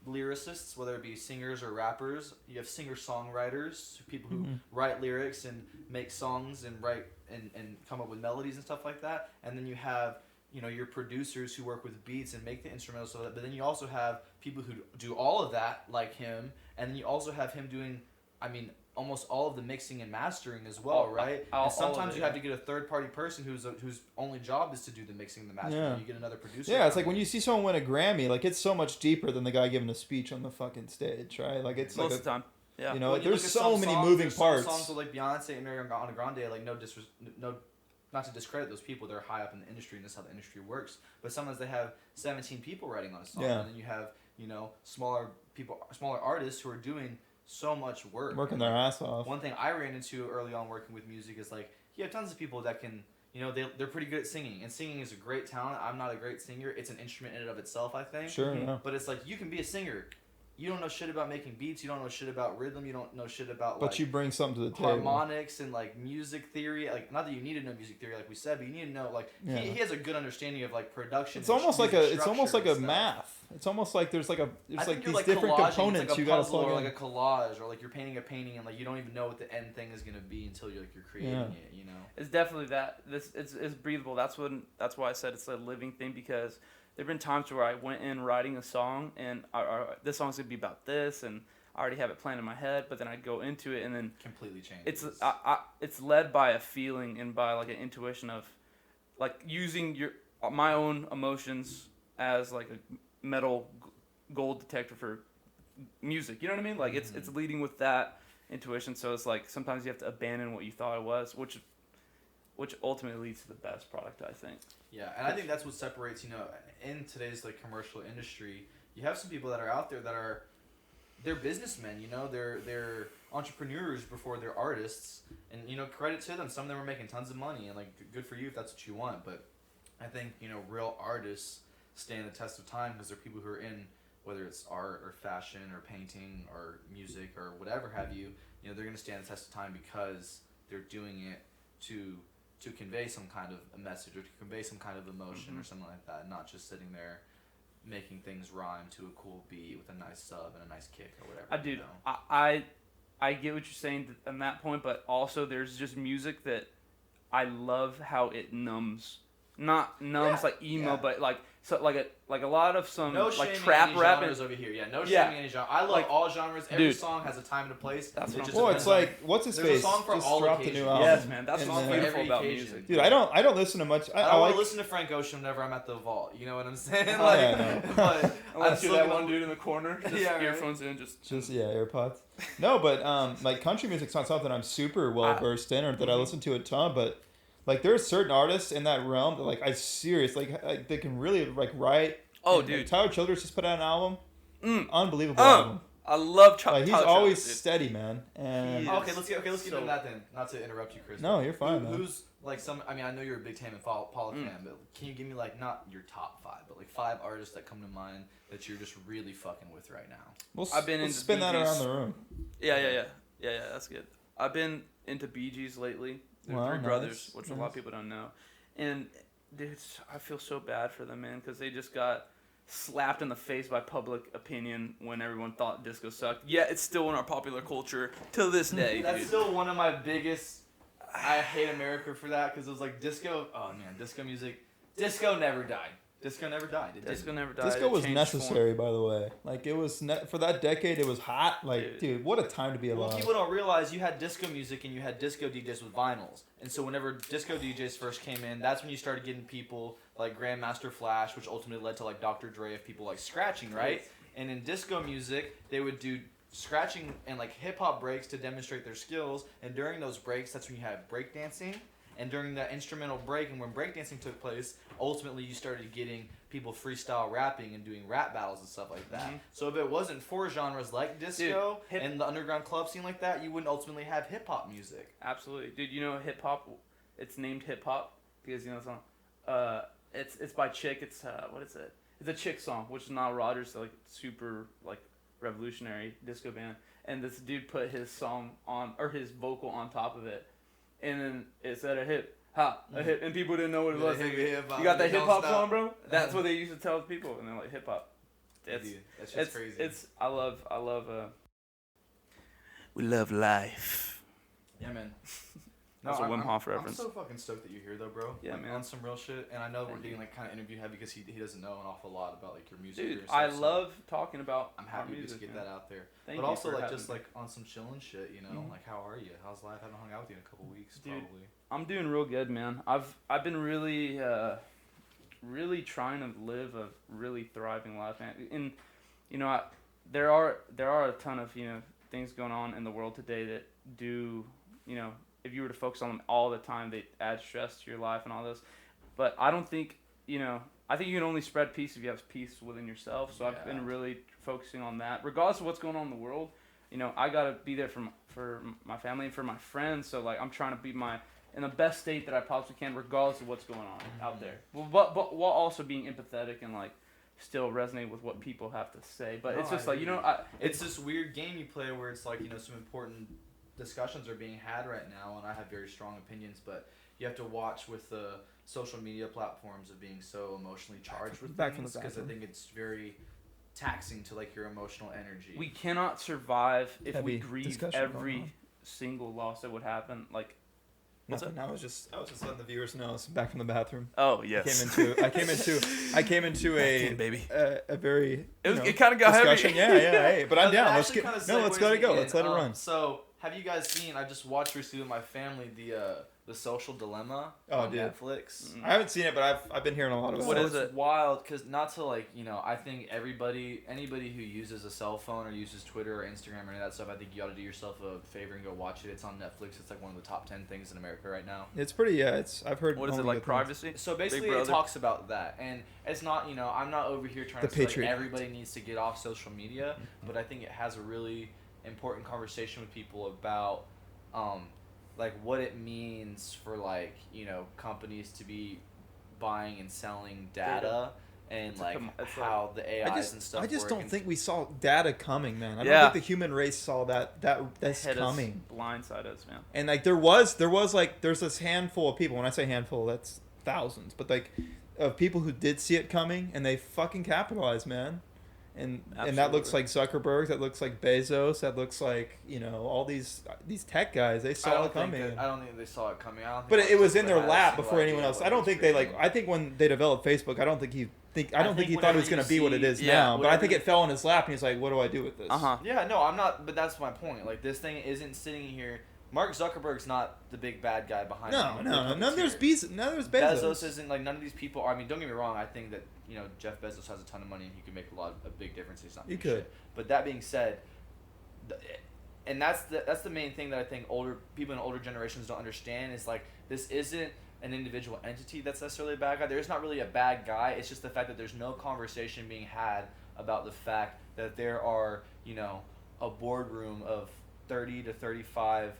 lyricists, whether it be singers or rappers. You have singer-songwriters, people who write lyrics and make songs and write and come up with melodies and stuff like that. And then you have, your producers who work with beats and make the instrumentals. But then you also have people who do all of that, like him. And then you also have him doing, almost all of the mixing and mastering as well, right? And sometimes you have to get a third-party person whose only job is to do the mixing and the mastering. Yeah. You get another producer. Yeah, it's like when you see someone win a Grammy, like it's so much deeper than the guy giving a speech on the fucking stage, right? Like it's most of the time. Yeah. There's so many moving parts. Some songs with like Beyonce and Ariana Grande, like no, not to discredit those people, they're high up in the industry and that's how the industry works. But sometimes they have 17 people writing on a song, and then you have smaller artists who are doing so much working their ass off. One thing I ran into early on working with music is like you have tons of people that can you know, they're pretty good at singing, and singing is a great talent. I'm not a great singer. It's an instrument in and of itself, I think. Sure, yeah. But it's like, you can be a singer. You don't know shit about making beats. You don't know shit about rhythm. You don't know shit about, But you bring something to the table. harmonics and, like, music theory. Like, not that you need to know music theory, like we said, but you need to know, like, he has a good understanding of, like, production. It's almost like a stuff. math. It's almost like there's like these like different collaging. components it's like a you gotta puzzle plug or in. like a collage, or like you're painting a painting and like you don't even know what the end thing is gonna be until you're creating it. You know. It's definitely that. It's breathable. That's why I said it's a living thing, because there've been times where I went in writing a song and this song's gonna be about this, and I already have it planned in my head, but then I go into it and then completely changes. It's led by a feeling and by like an intuition of like using my own emotions as like a metal gold detector for music. You know what I mean? Like it's leading with that intuition. So it's like sometimes you have to abandon what you thought it was, which ultimately leads to the best product, I think. Yeah, and I think that's what separates, you know, in today's like commercial industry, you have some people that are out there that they're businessmen, you know, they're entrepreneurs before they're artists, and you know, credit to them. Some of them are making tons of money, and like good for you if that's what you want. But I think, you know, real artists stand the test of time because they're people who are in, whether it's art or fashion or painting or music or whatever have you, you know, they're going to stand the test of time because they're doing it to convey some kind of a message or to convey some kind of emotion or something like that, not just sitting there making things rhyme to a cool beat with a nice sub and a nice kick or whatever. You know? I get what you're saying on that point, but also there's just music that I love how it numbs. Not numbs like emo, but like a lot of some no like shaming trap any rap genres over here. Yeah, no shaming any genre. I love all genres. Every song has a time and a place. That's what Well, it's like what's his There's face a song for just all dropped occasions. a new album. Yes, man, that's what's for beautiful every about occasion. music. Dude, I don't listen to much. I don't listen to Frank Ocean whenever I'm at the vault. You know what I'm saying? Like, yeah, no. but Unless you're that one dude in the corner, just right. earphones in, just AirPods. No, but like country music's not something I'm super well versed in or that I listen to a ton, but like there's certain artists in that realm that like I seriously like they can really like write. Oh, and, dude, like, Tyler Childers just put out an album. Unbelievable album. I love Like he's always steady, man. And okay, let's get into that then. Not to interrupt you, Chris. No, you're fine. Man. Who's like some? I mean, I know you're a big Tame Impala fan, but can you give me like not your top 5, but like 5 artists that come to mind that you're just really fucking with right now? I've been we'll into spin that Bee Gees. around the room. Yeah. That's good. I've been into Bee Gees lately. They're Wow, three nice, brothers, which a lot nice. of people don't know, and dude, I feel so bad for them, man, because they just got slapped in the face by public opinion when everyone thought disco sucked. Yeah, it's still in our popular culture to this day. That's dude. still one of my biggest. I hate America for that because it was like disco. Oh man, disco music. Disco never died. Disco never died. Disco never died. Disco It was changed necessary, by the way. Like it was for that decade. It was hot. Like, dude, what a time to be alive. Well, people don't realize you had disco music and you had disco DJs with vinyls. And so whenever disco DJs first came in, that's when you started getting people like Grandmaster Flash, which ultimately led to like Dr. Dre of people like scratching, right? And in disco music, they would do scratching and like hip hop breaks to demonstrate their skills. And during those breaks, that's when you have breakdancing. And during that instrumental break and when breakdancing took place, ultimately you started getting people freestyle rapping and doing rap battles and stuff like that. So if it wasn't for genres like disco and the underground club scene like that, you wouldn't ultimately have hip hop music. Absolutely, dude. You know hip hop? It's named hip hop because you know the song. It's by Chick. It's what is it? It's a Chick song, which is Nile Rodgers, like super like revolutionary disco band. And this dude put his song on or his vocal on top of it. And then it said a hip hop, a hip, and people didn't know what it was. Like, you got that hip hop song, bro? That's what they used to tell people, and they're like hip hop. That's just crazy. I love. We love life. Yeah, man. That's a Wim Hof reference. I'm so fucking stoked that you're here, though, bro. Yeah, like, man. On some real shit, and I know we're getting like kind of interview heavy because he doesn't know an awful lot about like your music. Dude, or stuff, I love talking about. I'm happy our to music, just get man. that out there. Thank but you also for like having just me. like on some chilling shit, you know, like how are you? How's life? I haven't hung out with you in a couple weeks, Dude, probably. I'm doing real good, man. I've been really really trying to live a really thriving life, man. And you know, there are a ton of things going on in the world today that do if you were to focus on them all the time, they add stress to your life and all this. But I don't think I think you can only spread peace if you have peace within yourself. So I've been really focusing on that, regardless of what's going on in the world. I gotta be there for my family and for my friends. So like I'm trying to be my in the best state that I possibly can, regardless of what's going on out there. But while also being empathetic and like still resonate with what people have to say. But it's just like, you know, it's this weird game you play where it's like, you know, some important discussions are being had right now, and I have very strong opinions, but you have to watch with the social media platforms of being so emotionally charged with things, because I think it's very taxing to like your emotional energy. We cannot survive if Heavy we grieve every single loss that would happen. Like, nothing. I was just letting the viewers know. I'm back from the bathroom. Oh yes. I came into a very it kind of got discussion. heavy. Yeah. Hey, but I'm down. Let's go. Let's let it go. Let's let it run. So, have you guys seen? I just watched recently with my family the Social Dilemma on Netflix. I haven't seen it, but I've been hearing a lot about it. What is it? It's wild, because not to like, you know, I think anybody who uses a cell phone or uses Twitter or Instagram or any of that stuff, I think you ought to do yourself a favor and go watch it. It's on Netflix. It's like one of the top 10 things in America right now. It's pretty. I've heard. What is it, like privacy? So basically, it talks about that, and it's not, you know, I'm not over here trying to say like everybody needs to get off social media, but I think it has a really important conversation with people about like what it means for, like, you know, companies to be buying and selling data and how the AIs and stuff. I just work don't think we saw data coming, man. I don't think the human race saw that's coming. Blindside us, man. And like there's this handful of people. When I say handful, that's thousands, but like of people who did see it coming, and they fucking capitalized, man. And that looks like Zuckerberg, that looks like Bezos, that looks like, you know, all these tech guys. They saw it coming. I don't think they saw it coming. But it was in their lap before anyone else. I don't think they I think when they developed Facebook, I don't think he thought it was going to be what it is now. But I think it fell in his lap, and he's like, what do I do with this? Yeah, no, I'm not. But that's my point. Like, this thing isn't sitting here. Mark Zuckerberg's not the big bad guy behind it. No. There's Bezos. Bezos isn't, like, none of these people. I mean, don't get me wrong. I think that, you know, Jeff Bezos has a ton of money and he can make a big difference. He's not. He could. Shit. But that being said, and that's the main thing that I think people in older generations don't understand is, like, this isn't an individual entity that's necessarily a bad guy. There's not really a bad guy. It's just the fact that there's no conversation being had about the fact that there are, you know, a boardroom of 30 to 35,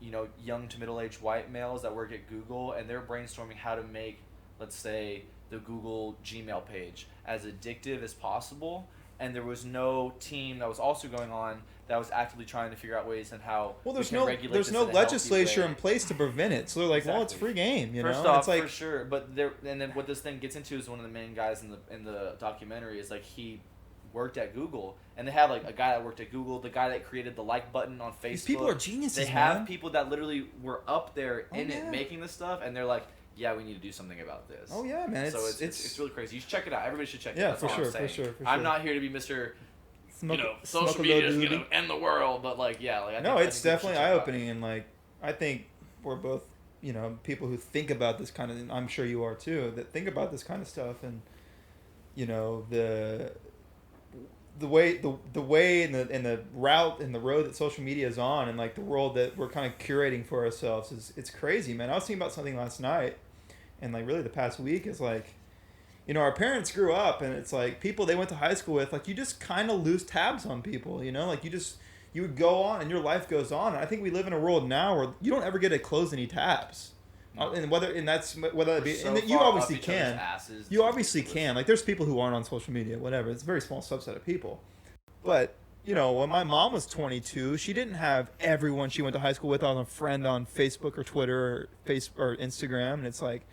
you know, young to middle-aged white males that work at Google, and they're brainstorming how to make, let's say, the Google Gmail page as addictive as possible. And there was no team that was also going on that was actively trying to figure out ways and how there's no legislature in place to prevent it. So they're like, well, it's free game, you know. First off, it's like, for sure. But then what this thing gets into is one of the main guys in the documentary is like he worked at Google, and they have like a guy that worked at Google, the guy that created the like button on Facebook. These people are geniuses. They have people that literally were up there in it making this stuff, and they're like, yeah, we need to do something about this. Oh yeah, man. So it's really crazy. You should check it out. Everybody should check it out. Yeah, for sure. I'm not here to be Mr. Social media is gonna end the world, but like, yeah, like it's definitely eye-opening, and like I think we're both, you know, people who think about this kind of, and I'm sure you are too, that think about this kind of stuff, and you know the way and the route and the road that social media is on, and like the world that we're kind of curating for ourselves it's crazy, man. I was thinking about something last night, and like really the past week is like, you know, our parents grew up, and it's like people they went to high school with, like you just kind of lose tabs on people, you know, like you would go on and your life goes on. And I think we live in a world now where you don't ever get to close any tabs. And whether it be, and you obviously can. You obviously can. Like, there's people who aren't on social media, whatever. It's a very small subset of people. But, you know, when my mom was 22, she didn't have everyone she went to high school with on a friend on Facebook or Twitter or Instagram. And it's like,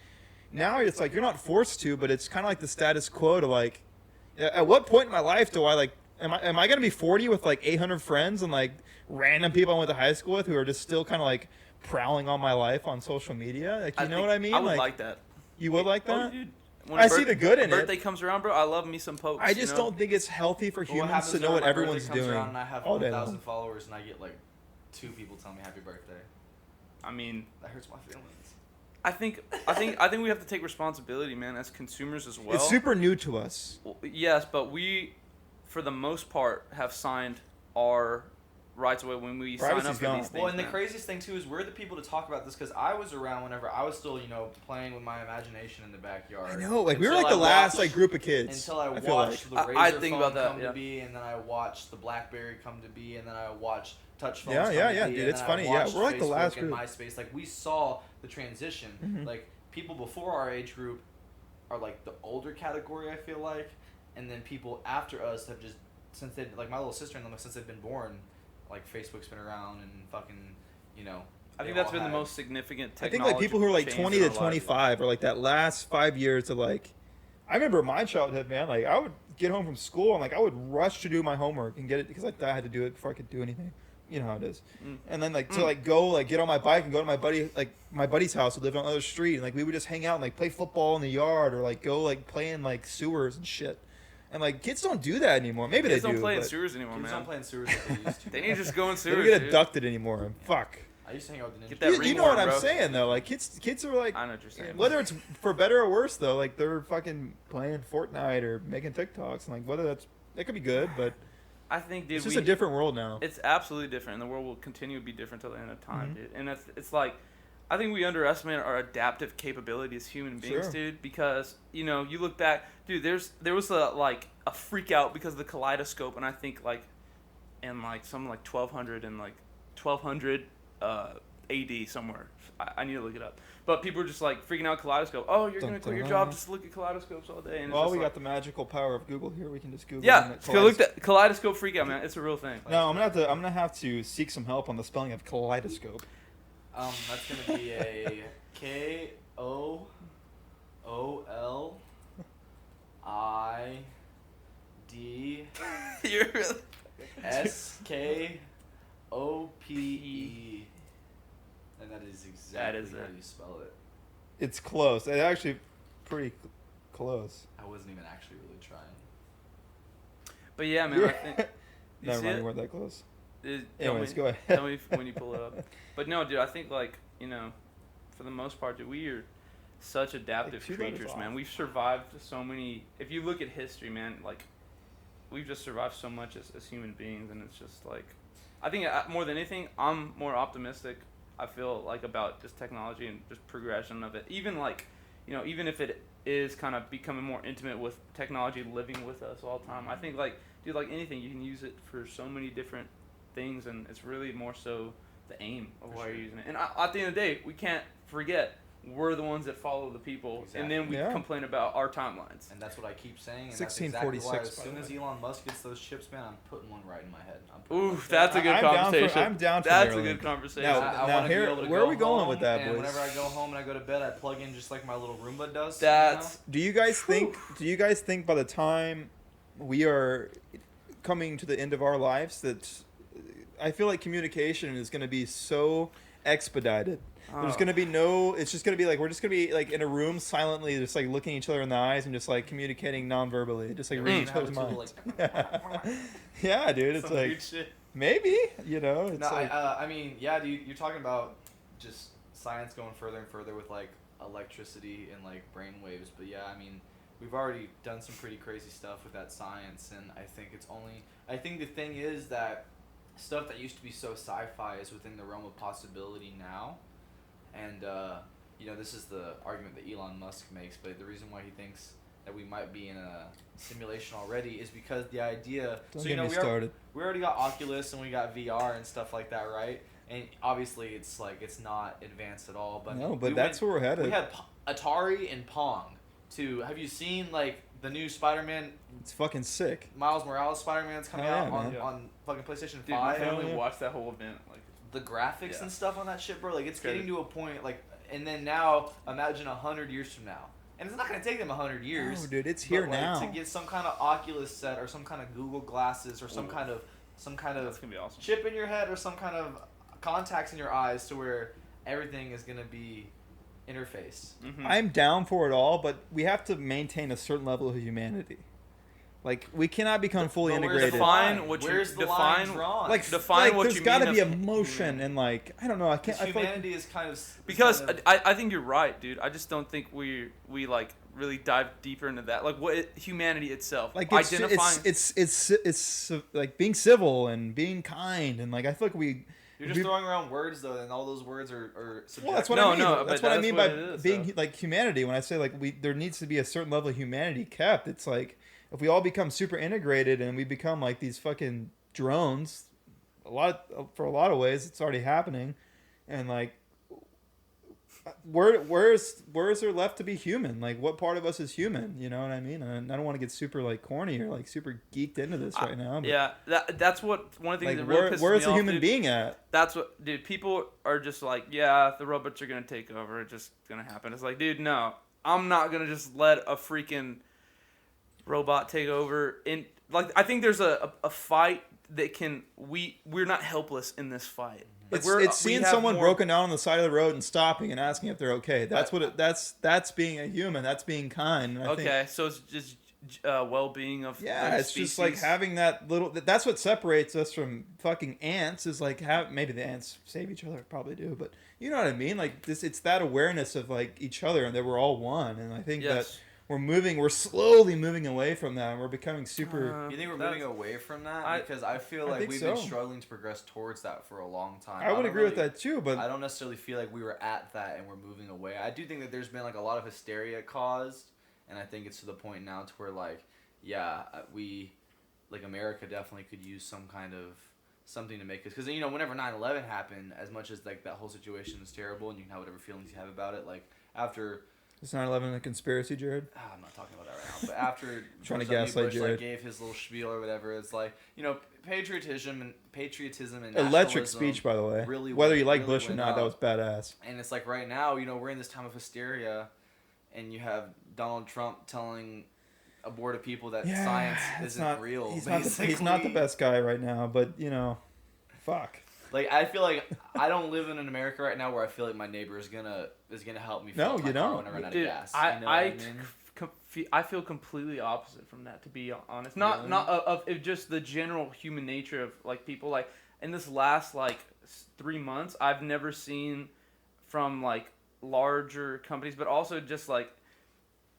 now it's like you're not forced to, but it's kind of like the status quo to like, at what point in my life do I like, am I going to be 40 with like 800 friends and like random people I went to high school with who are just still kind of like prowling on my life on social media? Like, you know what I mean? I would like that. You would like that? Oh, dude. I see the good in it. Birthday comes around, bro. I love me some pokes. I just don't think it's healthy for humans to know what everyone's doing. And I have 1,000 followers, and I get like 2 people tell me happy birthday. I mean, that hurts my feelings. I think we have to take responsibility, man, as consumers as well. It's super new to us. Well, yes, but we, for the most part, have signed our rights away when we sign up Privacy's for gone. these things. Well, and the man. craziest thing too is we're the people to talk about this because I was around whenever I was still, playing with my imagination in the backyard. I know, like we were Until like the I last watched- like group of kids. Until I feel watched like. the Razr I think phone about that, come yeah. to be, and then I watched the BlackBerry come to be, and then I watched touch phones. Yeah, come yeah, to yeah, be, dude, and it's then funny, I yeah, watched we're like the Facebook last and group. MySpace. Like we saw the transition. Mhm. Like people before our age group are like the older category. I feel like, and then people after us have just since they like my little sister and them since they've been born, like Facebook's been around and fucking I think they that's all been the had- most significant I think technology. like people who are like change 20 in to our lives. 25 are like that last 5 years of like. I remember my childhood, man. Like I would get home from school and like I would rush to do my homework and get it because I had to do it before I could do anything. You know how it is. And then like to like go like get on my bike and go to my buddy's house who lived on the other street and like we would just hang out and like play football in the yard or like go like play in like sewers and shit. And like kids don't do that anymore. Maybe Kids they do. don't play in but sewers anymore, Kids man. don't play in sewers like they used to. They need to just go in they don't sewers. get dude. abducted anymore. And fuck. I used to hang out with the Get ninja. that You know what ringworm, I'm bro. saying though? Like kids are like I know what you're saying. whether it's for better or worse though, like they're fucking playing Fortnite or making TikToks and like whether that could be good, but I think, dude, it's just a different world now. It's absolutely different, and the world will continue to be different till the end of time, Mhm. dude. And it's like, I think we underestimate our adaptive capability as human beings, Sure. dude. Because you look back, dude. There was a freak out because of the kaleidoscope, and I think like, in like some like 1200 AD somewhere. I need to look it up. But people were just like freaking out kaleidoscope. Oh, you're gonna quit your job just to look at kaleidoscopes all day. And Well, it's we just got the magical power of Google here. We can just Google. yeah. and Go look that kaleidoscope freak out, man. It's a real thing. No, I'm gonna have to seek some help on the spelling of kaleidoscope. That's gonna be a KOOLIDSKOPE. You're really. And that is That exactly is how it. you spell it. It's close. It's actually pretty close. I wasn't even actually really trying. But yeah, man. I think. You Never see mind, it? you weren't that close. Tell Anyways, me- go ahead. Tell me when you pull it up. But no, dude, I think for the most part, dude, we are such adaptive Like 2 letters creatures, off. man. We've survived so many. If you look at history, man, like we've just survived so much as human beings, and it's just like, I think more than anything, I'm more optimistic. I feel like about just technology and just progression of it. Even like, even if it is kind of becoming more intimate with technology living with us all the time, I think like, dude, like anything, you can use it for so many different things, and it's really more so the aim of why you're using it. And at the end of the day, we can't forget we're the ones that follow the people, and then we Yeah. complain about our timelines. And that's what I keep saying. And 1646, That's exactly why as by soon the as way. Elon Musk gets those chips, man, I'm putting one right in my head. I'm putting Ooh, one right that's a good I'm down for- conversation. I'm down for That's a Neuralink. good conversation. Now- I now wanna be here- able to where go are we going home, with that, and boys? whenever I go home and I go to bed, I plug in just like my little Roomba does. That's Do you guys think by the time we are coming to the end of our lives that I feel like communication is going to be so expedited. There's going to be it's just going to be like we're just going to be like in a room silently just like looking each other in the eyes and just like communicating non-verbally, just like reading each other's minds. Yeah, dude, it's some like weird shit. maybe, it's No, like I mean, yeah, dude, you're talking about just science going further and further with like electricity and like brain waves, but yeah, I mean, we've already done some pretty crazy stuff with that science, and I think the thing is that stuff that used to be so sci-fi is within the realm of possibility now, and this is the argument that Elon Musk makes, but the reason why he thinks that we might be in a simulation already is because the idea. don't so get me started. we already got Oculus and we got VR and stuff like that, right? And obviously it's like it's not advanced at all. But No, but that's where we're headed. We had Atari and Pong. Have you seen like the new Spider-Man, It's fucking sick. Miles Morales Spider-Man's coming Hell out yeah, on, man. on fucking PlayStation Dude, my 5? family yeah. watched that whole event. Like, The graphics Yeah. and stuff on that shit, bro. Like it's Crazy. getting to a point like, and then now imagine 100 years from now. And it's not gonna take them 100 years. No, dude, it's But, here like, now. to get some kind of Oculus set or some kind of Google glasses or some Ooh. kind of that's gonna be awesome. chip in your head or some kind of contacts in your eyes to where everything is gonna be interfaced. Mm-hmm. I'm down for it all, but we have to maintain a certain level of humanity. Like we cannot become fully But where's integrated. the Define line? what you- Where's the define- line drawn? Like define what there's you got to mean be of emotion humanity. and like I don't know. I can't. I feel like humanity is kind of Because kind of- I think you're right, dude. I just don't think we like really dive deeper into that. Like humanity itself. Like Identifying. it's like being civil and being kind, and like I feel like You're just throwing around words though, and all those words are subjective. Well, that's what I mean. That's what I mean by being like humanity. When I say like there needs to be a certain level of humanity kept. It's like if we all become super integrated and we become like these fucking drones, for a lot of ways it's already happening, and like where's there left to be human? Like what part of us is human? You know what I mean? And I don't want to get super like corny or like super geeked into this right now. But, yeah, that's what one of the things like, that really pisses me off. Where's the human dude, being at? That's what, dude. People are just like, yeah, the robots are gonna take over. It's just gonna happen. It's like, dude, no, I'm not gonna just let a freaking robot take over. In like, I think there's a fight that we're not helpless in this fight. Like it's seeing someone broken down on the side of the road and stopping and asking if they're okay. That's that's being a human. That's being kind. And I think, so it's just well-being of it's species. just like having that little. That's what separates us from fucking ants. Is like maybe the ants save each other, probably do, but you know what I mean. Like this, it's that awareness of like each other and that we're all one. And I think that we're slowly moving away from that, and we're becoming super. You think we're moving away from that? Because I feel like we've been struggling to progress towards that for a long time. I would agree with that too, but I don't necessarily feel like we were at that and we're moving away. I do think that there's been like a lot of hysteria caused, and I think it's to the point now to where like, we, like America definitely could use some kind of something to make us, because you know whenever 9/11 happened, as much as like that whole situation is terrible and you can have whatever feelings you have about it, like after. Is 9/11 a conspiracy, Jared? I'm not talking about that right now. But after trying to gaslight Jared, like, gave his little spiel or whatever, it's like, you know, patriotism and electric speech, by the way. Really, whether you like really Bush or not, that was badass. And it's like right now, you know, we're in this time of hysteria, and you have Donald Trump telling aborted people that science isn't real. He's not the best guy right now, but you know, fuck. Like I feel like I don't live in an America right now where I feel like my neighbor is gonna help me. No, you don't. When I run out Dude, of gas. I feel completely opposite from that, to be honest. Really? Not of just the general human nature of like people. Like in this last like 3 months, I've never seen from like larger companies, but also just like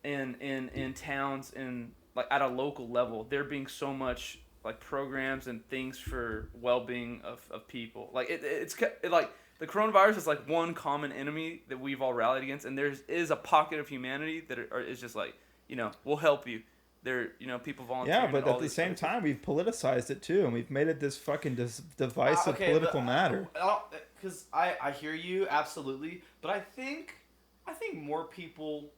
in towns and like at a local level, there being so much like programs and things for well-being of people. Like it's like the coronavirus is like one common enemy that we've all rallied against, and there is a pocket of humanity that is just like, you know, we'll help you. There, you know, people volunteering. Yeah, but at the same time, we've politicized it too, and we've made it this fucking divisive political matter. Because I hear you absolutely, but I think more people.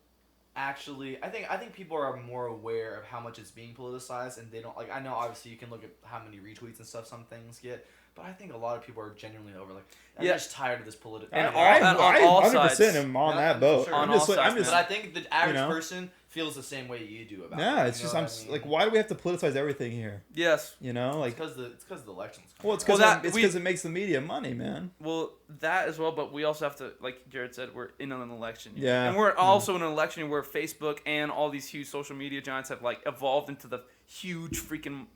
Actually, I think people are more aware of how much it's being politicized, and they don't like. I know obviously you can look at how many retweets and stuff some things get, but I think a lot of people are genuinely over like. I'm just tired of this political. And on all sides, 100% am on that boat. Sure. On I'm all just, sides, but I think the average person feels the same way you do about it. Yeah, it's just like, why do we have to politicize everything here? Yes. You know, like it's because the elections. Well, it's because it makes the media money, man. Well, that as well, but we also have to, like Jared said, we're in an election year. Yeah. And we're also in an election where Facebook and all these huge social media giants have like evolved into the huge freaking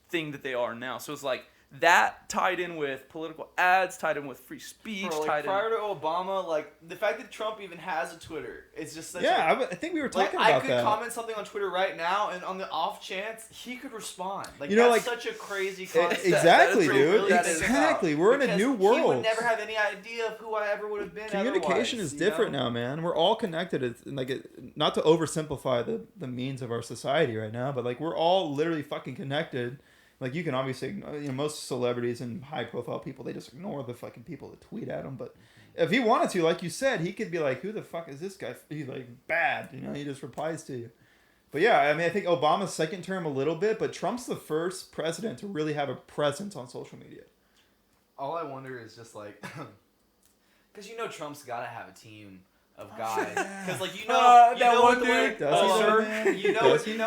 thing that they are now. So it's like that tied in with political ads, tied in with free speech, prior to Obama, like the fact that Trump even has a Twitter, it's just such I think we were talking about that. I could comment something on Twitter right now, and on the off chance he could respond. Like you know, that's like, such a crazy concept. Exactly, dude. Really Exactly. We're in a new world. He would never have any idea of who I ever would have been. Communication is different now, man. We're all connected. It's like not to oversimplify the means of our society right now, but like we're all literally fucking connected. Like, you can obviously, you know, most celebrities and high-profile people, they just ignore the fucking people that tweet at them. But if he wanted to, like you said, he could be like, who the fuck is this guy? He's like, bad. You know, he just replies to you. But yeah, I mean, I think Obama's second term a little bit, but Trump's the first president to really have a presence on social media. All I wonder is just like, because you know Trump's got to have a team of guys, because like you know with the way,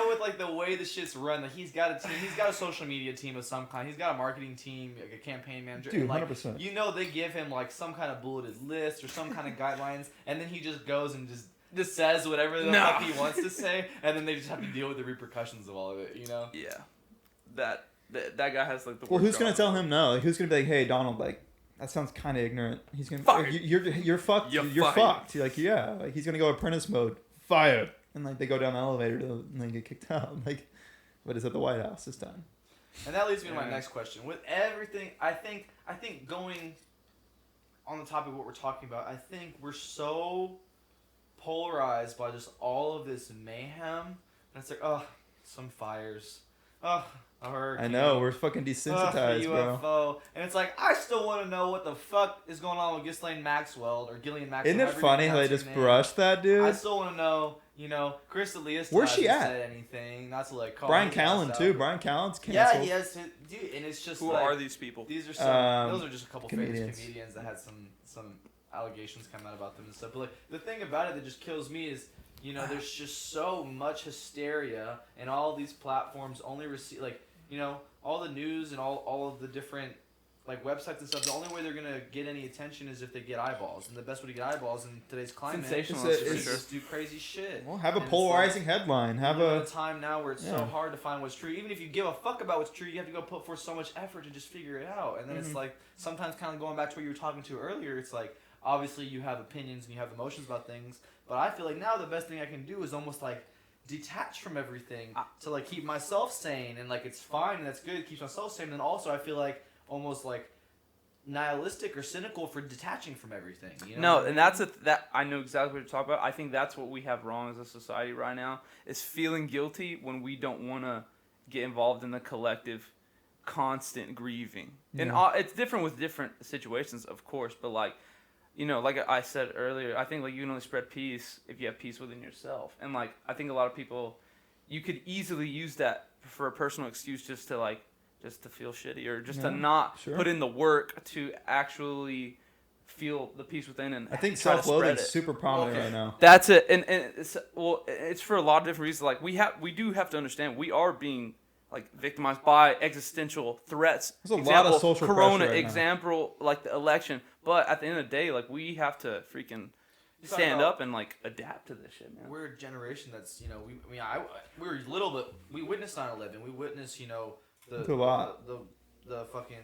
with like the way the shit's run, like he's got a team, he's got a social media team of some kind, he's got a marketing team, like a campaign manager, dude, and, like, 100%. You know they give him like some kind of bulleted list or some kind of guidelines, and then he just goes and just says whatever the fuck he wants to say, and then they just have to deal with the repercussions of all of it, you know? Yeah, that guy has like the. Well, who's gonna tell him no? Like, who's gonna be like, hey, Donald, like. That sounds kind of ignorant. He's gonna. Fired. You're fucked. You're fucked. Like, yeah. Like, he's gonna go apprentice mode. Fired. and like they go down the elevator and they get kicked out. Like, but it's at the White House this time. And that leads me to my next question. With everything, I think going on the topic of what we're talking about, I think we're so polarized by just all of this mayhem. And it's like, oh, some fires. Oh, a hurricane. I know, we're fucking desensitized, UFO. bro. And it's like, I still want to know what the fuck is going on with Ghislaine Maxwell or Gillian Maxwell. Isn't it funny how they just brushed that dude? I still want to know, Chris Elias Where's she hasn't at? said anything. Not to like call Brian his ass Callen out. too. Brian Callen's canceled. Yeah, he has dude, and it's just Who like, are these people? These are some. Um, those are just a couple comedians. famous comedians that had some allegations come out about them and stuff. But like, the thing about it that just kills me is, there's just so much hysteria, and all these platforms only receive all the news and all of the different like websites and stuff. The only way they're gonna get any attention is if they get eyeballs, and the best way to get eyeballs in today's climate Sensationalist, is for just do crazy shit. Well, have a And it's polarizing like, headline. Have we live a in a time now where it's so yeah. hard to find what's true. Even if you give a fuck about what's true, you have to go put forth so much effort to just figure it out. And then it's like sometimes kind of going back to what you were talking to earlier. It's like obviously you have opinions and you have emotions about things, but I feel like now the best thing I can do is almost like detach from everything to like keep myself sane, and like it's fine and that's good. It keeps myself sane, and also I feel like almost like nihilistic or cynical for detaching from everything. No, and that's that I know exactly what you're talking about. I think that's what we have wrong as a society right now, is feeling guilty when we don't want to get involved in the collective constant grieving. Yeah. And it's different with different situations, of course, but like like I said earlier, I think like you can only spread peace if you have peace within yourself. And like I think a lot of people, you could easily use that for a personal excuse just to feel shitty, or just to not put in the work to actually feel the peace within. And I think try to self-loathing spread is it. super prominent right now. That's it, and it's for a lot of different reasons. Like we do have to understand we are being like victimized by existential threats. There's a lot of social Corona, pressure right now. example, like the election. But at the end of the day, like we have to freaking stand up and like adapt to this shit, man. We're a generation that's we were little, but we witnessed 9/11. We witnessed the fucking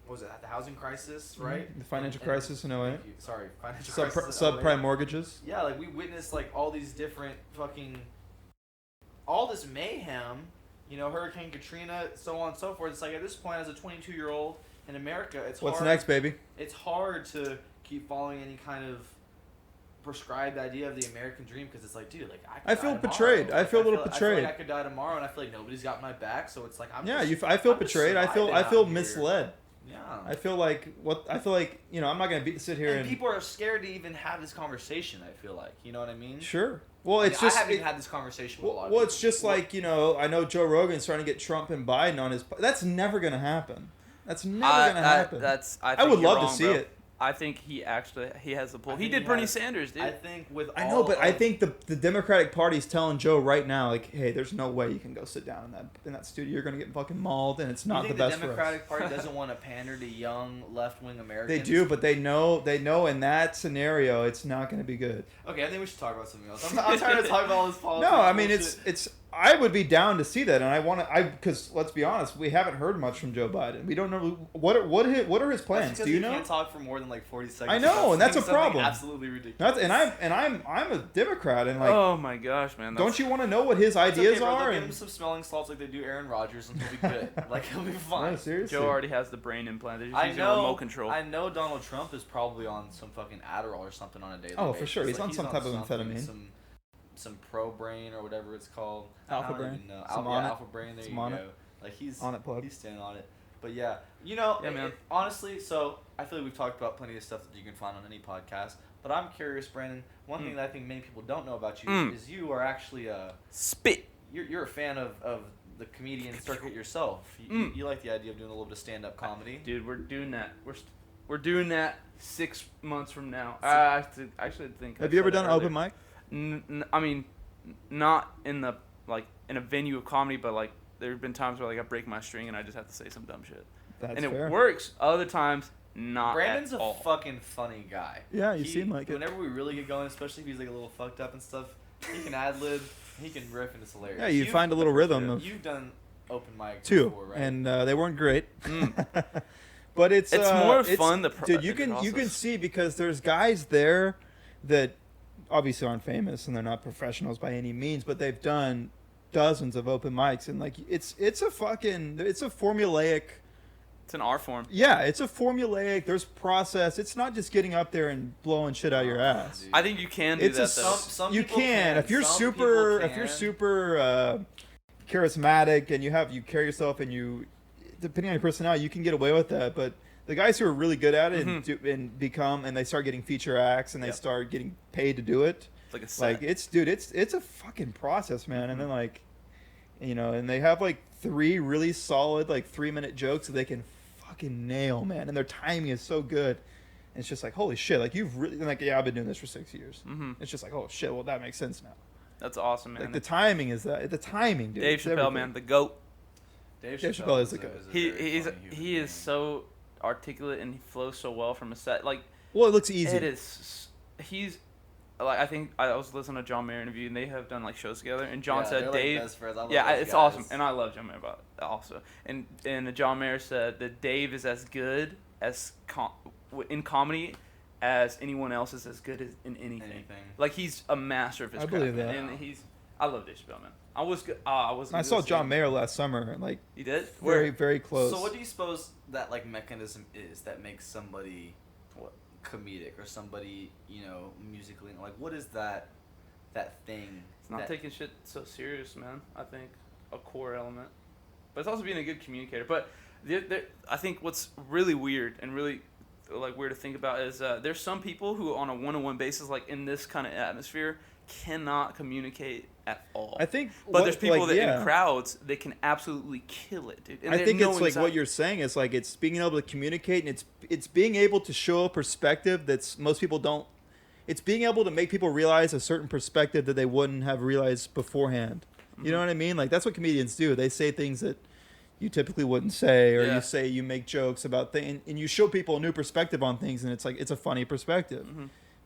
what was it, the housing crisis, right? The financial crisis in 08. Sorry, financial crisis. Subprime mortgages. Yeah, like we witnessed like all these different fucking all this mayhem. Hurricane Katrina, so on and so forth. It's like at this point, as a 22-year-old in America, it's What's hard. next, baby? It's hard to keep following any kind of prescribed idea of the American dream, because it's like, dude, like I feel die betrayed. tomorrow. I feel a little I feel betrayed. like I could die tomorrow, and I feel like nobody's got my back. So it's like I feel I'm just betrayed. I feel surviving out here. misled. Yeah. I feel like I'm not gonna sit here and people are scared to even have this conversation. I feel like, you know what I mean? Sure. Well, it's I just haven't even had this conversation with a lot of well, people. it's just like I know Joe Rogan's trying to get Trump and Biden on his. That's never gonna happen. That's never gonna happen. I would you're love wrong, to see bro. it. I think he has the pull. I He think did he Bernie has- Sanders, dude. I think with I know, but I think the Democratic Party's telling Joe right now, like, hey, there's no way you can go sit down in that studio. You're gonna get fucking mauled, and it's not the best the for us. Democratic Party doesn't want to pander to young left-wing Americans? They do, but they know in that scenario it's not going to be good. Okay, I think we should talk about something else. I'm tired of talking about all this politics. No, I mean bullshit. it's. I would be down to see that, and because let's be honest, we haven't heard much from Joe Biden. We don't know what are his plans. Do you know? Can't talk for more than like 40 seconds. I know, and that's a something problem. Absolutely ridiculous. I'm a Democrat, and like, oh my gosh, man! don't you want to know what his It's ideas okay, bro. are? They'll give And him some smelling salts like they do Aaron Rodgers, and he'll be good. Like he'll be fine. no, seriously. Joe already has the brain implant. They're just I using know. remote control. I know Donald Trump is probably on some fucking Adderall or something on a daily basis. Oh, for sure. He's Like, on some on type of something, amphetamine. Some pro brain or whatever it's called. Alpha I don't brain. even know. Some Yeah, on it. Alpha brain. There Some you on go. it. Like he's On it, plug. He's staying on it. But yeah, Yeah, man. honestly, so I feel like we've talked about plenty of stuff that you can find on any podcast. But I'm curious, Brandon. One thing that I think many people don't know about you is you are actually Spit. you're a fan of the comedian circuit yourself. You like the idea of doing a little bit of stand-up comedy. Dude, we're doing that. We're doing that 6 months from now. I actually think. Have you ever done an open mic? I mean, not in the in a venue of comedy, but like there have been times where like I break my string and I just have to say some dumb shit, That's and fair. it works. Other times, not. Brandon's at a all. fucking funny guy. Yeah, you seem like it. Whenever we really get going, especially if he's like a little fucked up and stuff, he can ad lib, he can riff, and it's hilarious. Yeah, you find a little rhythm of You've done open mic two, before, right? and they weren't great. But it's more fun the dude. You the can process. see because there's guys there that obviously aren't famous and they're not professionals by any means, but they've done dozens of open mics, and like it's a formulaic. It's an art form. Yeah, it's a formulaic. There's process. It's not just getting up there and blowing shit out of your ass. Dude. I think you can do It's that a though. Some you people can. If you're Some super people if you're can. super charismatic and you carry yourself and you, depending on your personality, you can get away with that. But the guys who are really good at it and they start getting feature acts and they Yep. start getting paid to do it. It's like a set. Like it's a fucking process, man. And then like, and they have like 3 really solid like 3-minute jokes that they can fucking nail, man. And their timing is so good. And it's just like, holy shit, like you've really, like, yeah, I've been doing this for 6 years. Mm-hmm. It's just like, oh shit, well that makes sense now. That's awesome, man. Like the timing, dude. Dave It's Chappelle, everything. man, the GOAT. Dave Dave Chappelle is a good. He is so articulate and he flows so well from a set. Like Well, it looks easy. it is. He's like, I think I was listening to John Mayer interview and they have done like shows together. And John said Dave. It's awesome, and I love John Mayer about it also. And John Mayer said that Dave is as good as in comedy as anyone else is as good as in anything. Like he's a master of his craft. believe Man. that. And I love Dave Chappelle, man. I was good. I was. I saw John Mayer last summer, like You did? very, very close. So what do you suppose that like mechanism is that makes somebody What? comedic or somebody musically, like what is that thing? It's not that, taking shit so serious, man. I think a core element, but it's also being a good communicator. But I think what's really weird and really like weird to think about is there's some people who on a one-on-one basis, like in this kind of atmosphere, cannot communicate at all. I think, But there's people that in crowds they can absolutely kill it, dude. And I they think know it's like exactly- what you're saying is like it's being able to communicate, and it's being able to show a perspective that's most people don't. It's being able to make people realize a certain perspective that they wouldn't have realized beforehand. You know what I mean? Like that's what comedians do. They say things that you typically wouldn't say, or you make jokes about things, and you show people a new perspective on things, and it's like it's a funny perspective,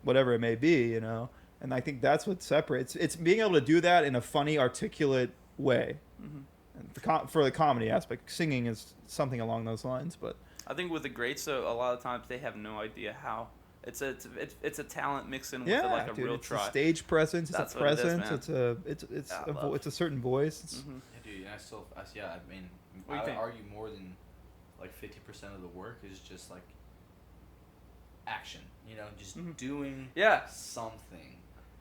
whatever it may be, And I think that's what separates. It's being able to do that in a funny, articulate way. And for the comedy aspect, singing is something along those lines. But I think with the greats, though, a lot of times they have no idea how. It's a talent mixed in with like a dude, real it's try. a stage presence. It's That's a what it is, presence. man. It's a certain voice. It's, Yeah, dude, and I mean, What do you I think? argue more than like 50% of the work is just like action. Just doing something.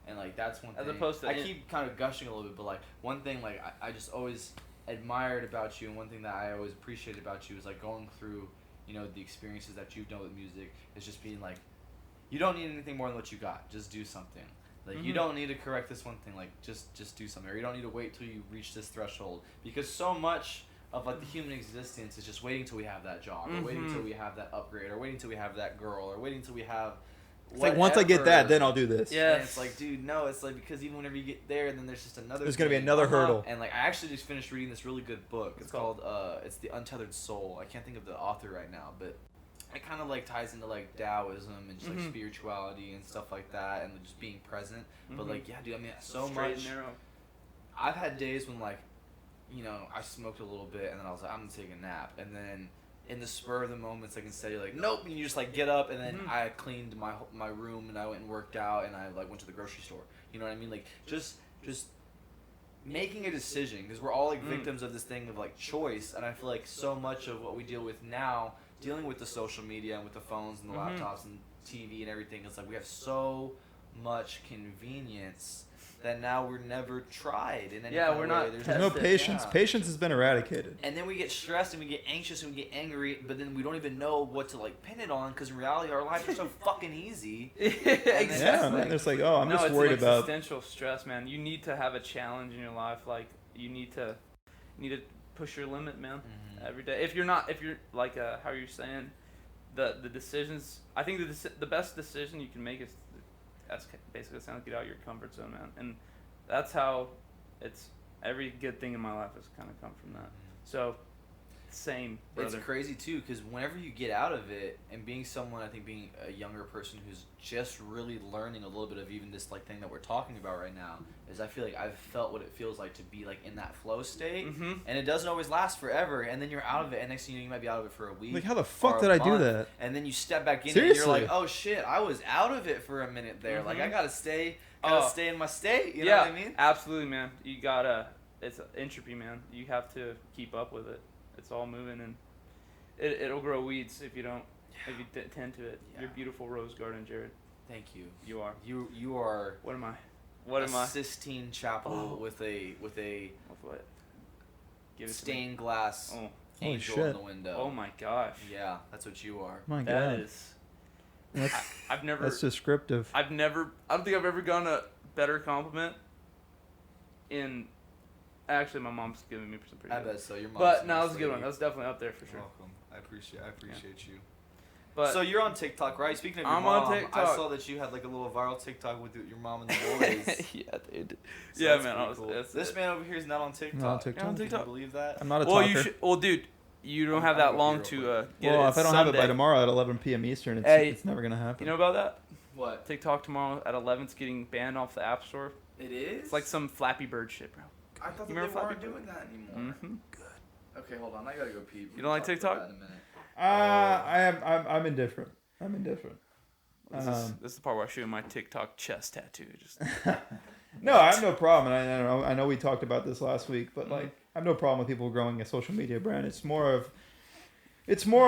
And like that's one thing. As opposed to I keep kind of gushing a little bit, but like one thing like I just always admired about you, and one thing that I always appreciated about you is like going through, the experiences that you've done with music is just being like, you don't need anything more than what you got. Just do something. Like you don't need to correct this one thing. Like just do something, or you don't need to wait till you reach this threshold, because so much of like the human existence is just waiting till we have that job, or waiting till we have that upgrade, or waiting till we have that girl, or waiting till we have. it's like once I get that, then I'll do this. Yeah. And it's like, dude, no, it's like because even whenever you get there, then there's just another. There's gonna be thing. another hurdle. And like I actually just finished reading this really good book. It's called it's The Untethered Soul. I can't think of the author right now, but it kind of like ties into like Taoism and just like spirituality and stuff like that, and just being present. But like, yeah, dude, I mean, so Straight much. and narrow. I've had days when like, I smoked a little bit, and then I was like, I'm gonna take a nap, and then in the spur of the moments, like instead you're like, nope, and you just like get up, and then I cleaned my room, and I went and worked out, and I like went to the grocery store. You know what I mean? Like just making a decision, because we're all like victims of this thing of like choice, and I feel like so much of what we deal with now, dealing with the social media and with the phones and the laptops and TV and everything, is like we have so much convenience that now we're never tried in any kind we're of not way. There's no tested. patience. Yeah. Patience has been eradicated. And then we get stressed and we get anxious and we get angry, but then we don't even know what to like pin it on, because in reality our lives are so fucking easy. Exactly. Yeah, man. There's like, oh, I'm no, just it's worried an about. existential stress, man. You need to have a challenge in your life. Like you need to push your limit, man, every day. If you're like how you're saying, the decisions. I think the best decision you can make is that's basically sounds get out of your comfort zone, man. And that's how it's every good thing in my life has kind of come from that. So Same, brother. It's crazy too, because whenever you get out of it, and being someone, I think being a younger person who's just really learning a little bit of even this like thing that we're talking about right now, is I feel like I've felt what it feels like to be like in that flow state, and it doesn't always last forever, and then you're out of it, and next thing you know, you might be out of it for a week. Like, how the fuck or a did I do month, that? And then you step back in, Seriously? and you're like, oh shit, I was out of it for a minute there. Like I gotta stay in my state. You know what I mean? Absolutely, man. You gotta. It's entropy, man. You have to keep up with it. It's all moving, and it'll grow weeds if you don't. If you tend to it. Yeah. You're a beautiful rose garden, Jared. Thank you. You are. You are. What am I? What am I? Sistine Chapel with a With what? Give it to me. stained glass Oh. Holy angel shit. in the window. Oh my gosh. Yeah, that's what you are. My That God. is. That's, I've never. that's descriptive. I don't think I've ever gotten a better compliment. Actually, my mom's giving me some pretty I good. bet so. Your mom's But a no, nice that's a good one. lady. That's definitely up there for You're sure. welcome. I appreciate you. But So you're on TikTok, right? Speaking of your I'm on mom, TikTok. I saw that you had like a little viral TikTok with your mom and the boys. yeah, dude. So Yeah, that's man. pretty cool. This man over here is not on TikTok. Not on TikTok. You're on Can you TikTok. believe that? I'm not a Well, talker. you should. Well, dude, you don't have I'm that gonna long be to real get Well, it. if I don't have it by Sunday. tomorrow at 11 p.m. Eastern, Hey, it's never gonna happen. You know about that? What? TikTok tomorrow at 11 is getting banned off the App Store. It is? It's like some Flappy Bird shit, bro. I thought You that remember they weren't Flappy doing that anymore. Mm-hmm. Okay, hold on. I gotta go pee. You don't like We'll talk TikTok? about that in a minute. I'm indifferent. I'm indifferent. This is the part where I show you my TikTok chest tattoo. Just No, I have no problem. And I know we talked about this last week, but Mm-hmm. like I have no problem with people growing a social media brand. It's more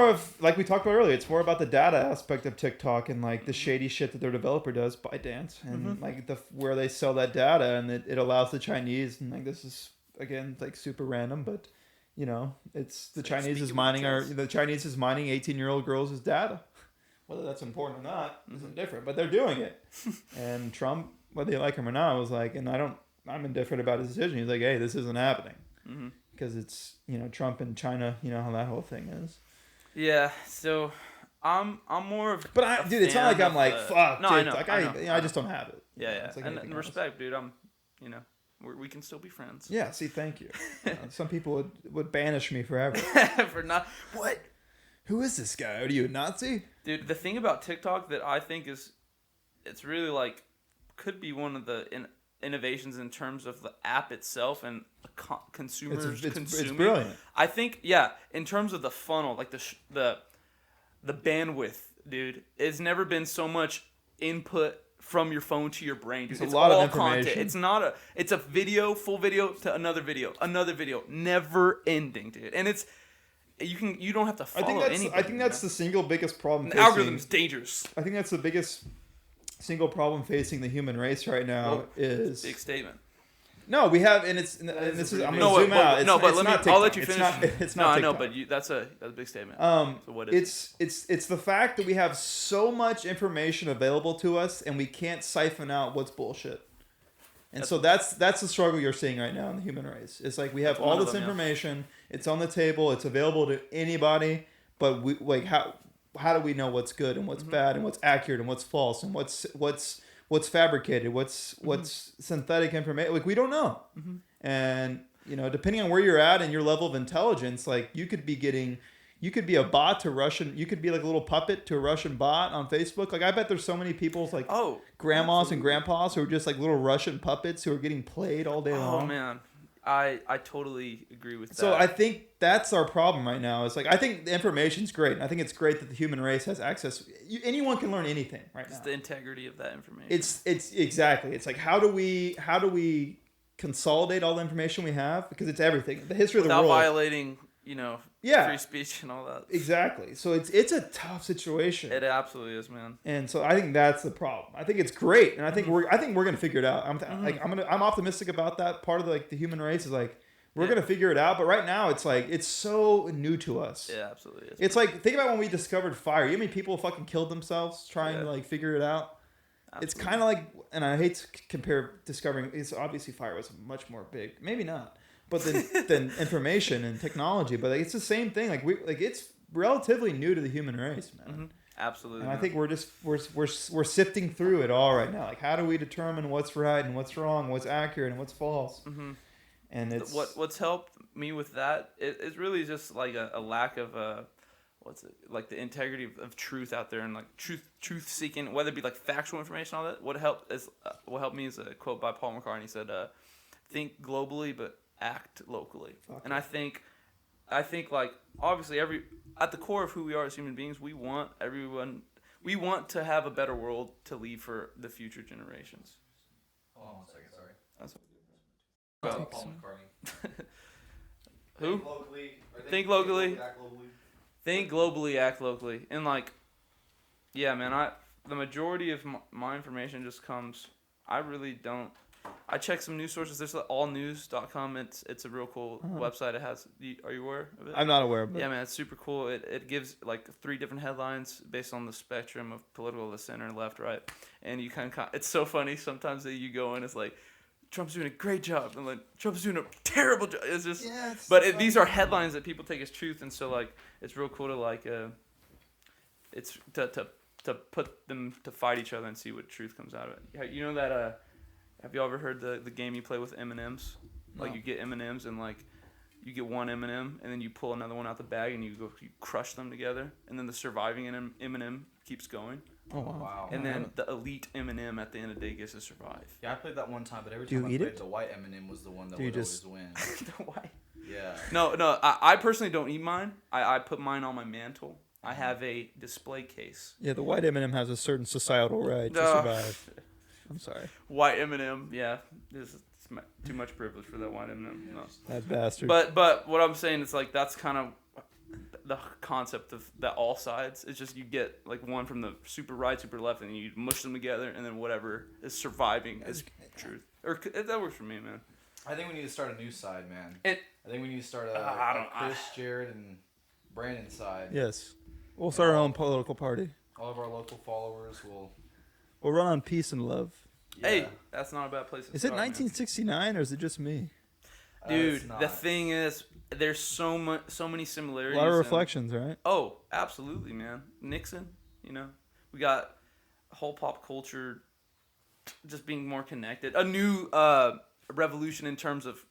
of like we talked about earlier. It's more about the data aspect of TikTok and like the shady shit that their developer does, ByteDance, and like where they sell that data, and it allows the Chinese, and like this is again like super random, but you know it's the Chinese is mining 18-year-old girls' data. Whether that's important or not isn't different, but they're doing it. And Trump, whether you like him or not, was like, and I'm indifferent about his decision. He's like, hey, this isn't happening because it's Trump and China. You know how that whole thing is. yeah. So I'm more of. But dude, it's not like I'm like fuck. No, I TikTok. know. I just don't have it. Yeah, yeah. It's like And anything else. respect, dude. We can still be friends. Yeah. See, thank you. Some people would banish me forever. For not what. Who is this guy? Are you a Nazi? Dude, the thing about TikTok that I think it's really like, could be one of the innovations in terms of the app itself and consumers It's consuming. brilliant. I think, yeah, in terms of the funnel, like the bandwidth, dude, it's never been so much input from your phone to your brain, dude. It's a lot of all information. content. It's a video, full video to another video, never ending, dude. And you don't have to follow anything. I think that's the single biggest problem. The algorithm's dangerous. I think that's the biggest single problem facing the human race right now is Big statement. no, we have, and it's and this is I'm No, gonna zoom out. It's, no, but it's let me. not I'll let TikTok. you finish. It's no, not I know, TikTok. but that's a big statement. So what is It's the fact that we have so much information available to us, and we can't siphon out what's bullshit. And so that's the struggle you're seeing right now in the human race. It's like we have all this information. It's on the table. It's available to anybody. But we like how do we know what's good and what's bad and what's accurate and what's false and what's fabricated, what's synthetic information? Like we don't know. And depending on where you're at and your level of intelligence, like you could be a bot to Russian. You could be like a little puppet to a Russian bot on Facebook. Like I bet there's so many people's like grandmas and grandpas who are just like little Russian puppets who are getting played all day long. Oh man, I totally agree with that. So I think that's our problem right now. It's like I think the information's great. I think it's great that the human race has access. Anyone can learn anything right now. It's the integrity of that information. It's exactly. It's like how do we consolidate all the information we have, because it's everything. The history of the world. Without violating, free speech and all that. Exactly. So it's a tough situation. It absolutely is, man. And so I think that's the problem. I think it's great, and I think we're gonna figure it out. I'm optimistic about that part of the human race. Is like we're gonna figure it out. But right now it's like it's so new to us. Yeah, absolutely is. It's like think about when we discovered fire. You know how many people fucking killed themselves trying to figure it out. Absolutely. It's kind of like, and I hate to compare discovering. It's obviously fire was much more big, maybe not, but than information and technology. But it's the same thing. It's relatively new to the human race, man. Absolutely. And I think we're sifting through it all right now. Like, how do we determine what's right and what's wrong, what's accurate and what's false? and it's what's helped me with that it's really just like a lack of like the integrity of truth out there, and like truth seeking, whether it be like factual information, all that. What helped me is a quote by Paul McCartney. He said, think globally but act locally. And I think like obviously at the core of who we are as human beings, we want to have a better world to leave for the future generations. Hold on 1 second, sorry. That's About Paul McCartney. Who? Think locally. Think locally. Act globally. Think globally, act locally. And like, yeah, man, the majority of my information just comes, I really don't, I check some news sources. There's allnews.com. It's a real cool website. It has, are you aware of it? I'm not aware of it. Yeah, man, it's super cool. It gives like 3 different headlines based on the spectrum of political, the center, left, right. And you kind of, it's so funny sometimes that you go in, it's like, Trump's doing a great job, and like Trump's doing a terrible job. It's just, these are headlines that people take as truth, and so like it's real cool to like, it's to put them to fight each other and see what truth comes out of it. You know that have you ever heard the game you play with M&Ms? Like No. you get M&Ms and like you get one M&M and then you pull another one out the bag and you crush them together, and then the surviving M&M keeps going. Oh wow. Wow. And then the elite M&M at the end of the day gets to survive. Yeah, I played that one time, but every Do you time I eat played, it? the white M&M was the one that Do you would just- always win. The white. Yeah. No, I personally don't eat mine. I put mine on my mantle. I have a display case. Yeah, the white M&M has a certain societal right to survive. I'm sorry. White M&M, yeah. It's too much privilege for that white M&M. No. That bastard. But what I'm saying is like that's kind of the concept of that all sides. It's just you get like one from the super right, super left, and you mush them together, and then whatever is surviving is truth. Or that works for me, man. I think we need to start a new side, man. I think we need to start I Chris, Jared, and Brandon side. Yes. We'll start our own political party. All of our local followers will. We'll run on peace and love. Yeah. Hey, that's not a bad place to Is it start, man. 1969 or is it just me? Dude, it's not. the thing is, there's so many A similarities. lot of and- reflections, right? Oh, absolutely, man. Nixon, we got whole pop culture just being more connected. A new revolution in terms of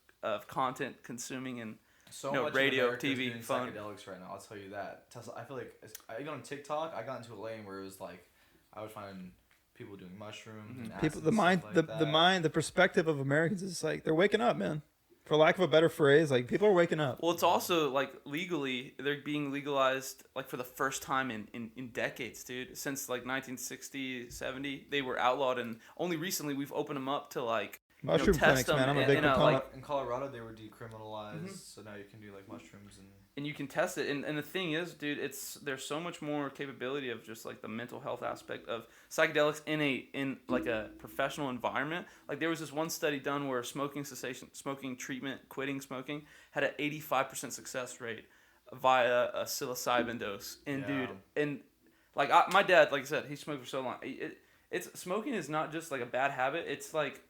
content consuming and So No, much radio, of America is TV, doing phone. psychedelics right now. I'll tell you that. Tesla, I feel like I got on TikTok. I got into a lane where it was like I would find people doing mushrooms. And People, acid the and mind, stuff like the that. mind, the perspective of Americans is like they're waking up, man. For lack of a better phrase, like people are waking up. well, it's also like legally they're being legalized like for the first time in decades, dude. Since like 1960, 70, they were outlawed, and only recently we've opened them up to like Mushroom test clinics, man. them I'm a and- big and, proponent. In Colorado, they were decriminalized, Mhm. so now you can do like mushrooms and you can test it. And the thing is, dude, there's so much more capability of just like the mental health aspect of psychedelics in like a professional environment. Like there was this one study done where smoking cessation, smoking treatment, quitting smoking had an 85% success rate via a psilocybin dose. And Yeah. dude, and like my dad, like I said, he smoked for so long. It's smoking is not just like a bad habit. It's like,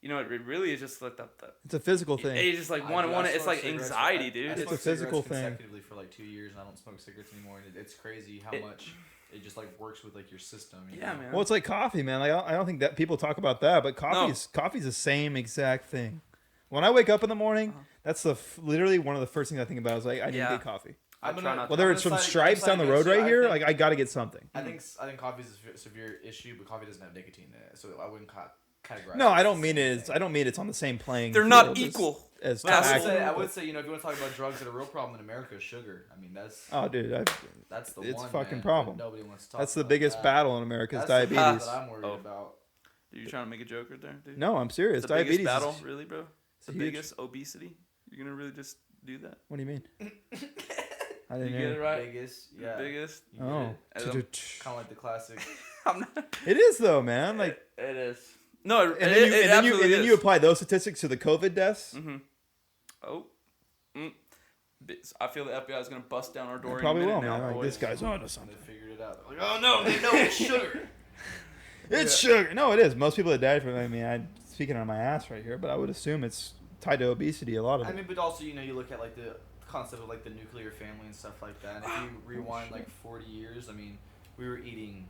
it really is just like the It's a physical thing. it's just like one. It's like anxiety, dude. It's a smoked physical cigarettes thing. consecutively for like 2 years, and I don't smoke cigarettes anymore. And it's crazy how much it just like works with like your system. You Yeah, know? man. Well, it's like coffee, man. Like I don't think that people talk about that, but coffee's the same exact thing. When I wake up in the morning, that's literally one of the first things I think about is like I need to Yeah. get coffee. I try not to. Whether it's from Stripes down the road right here, like I got to get something. I think coffee is a severe issue, but coffee doesn't have nicotine in it, so I wouldn't categorize. No, it I as don't the mean same it. thing. I don't mean it's on the same playing. They're field not as- equal. As But I tobacco. would say, if you want to talk about drugs that are a real problem in America, is sugar. I mean, that's Oh, dude, that's the it's one. a fucking man, problem. that Nobody wants to talk. that's the about biggest that. battle in America is That's the part diabetes. that I'm worried Oh. about. Dude, you trying to make a joke right there, dude? No, I'm serious. The Diabetes biggest battle, is really, bro? The huge. biggest obesity? You're gonna really just do that? What do you mean? I You didn't get it hear. right? Biggest, The yeah. biggest? You get Oh, it. As Kind of like the classic. I'm not. it is though, man. Like, It is. No, and then you absolutely you apply those statistics to the COVID deaths. Mm-hmm. Oh. Mm. I feel the FBI is gonna bust down our door. They probably any will, minute now, man. Like, boys. this guy's onto They something. figured it out. They're like, oh no, they know it's sugar. It's sugar. No, it is. Most people that died from. I mean, I'm speaking on my ass right here, but I would assume it's tied to obesity. A lot of I it. mean, but also, you look at like the concept of like the nuclear family and stuff like that. And if you rewind like 40 years, I mean, we were eating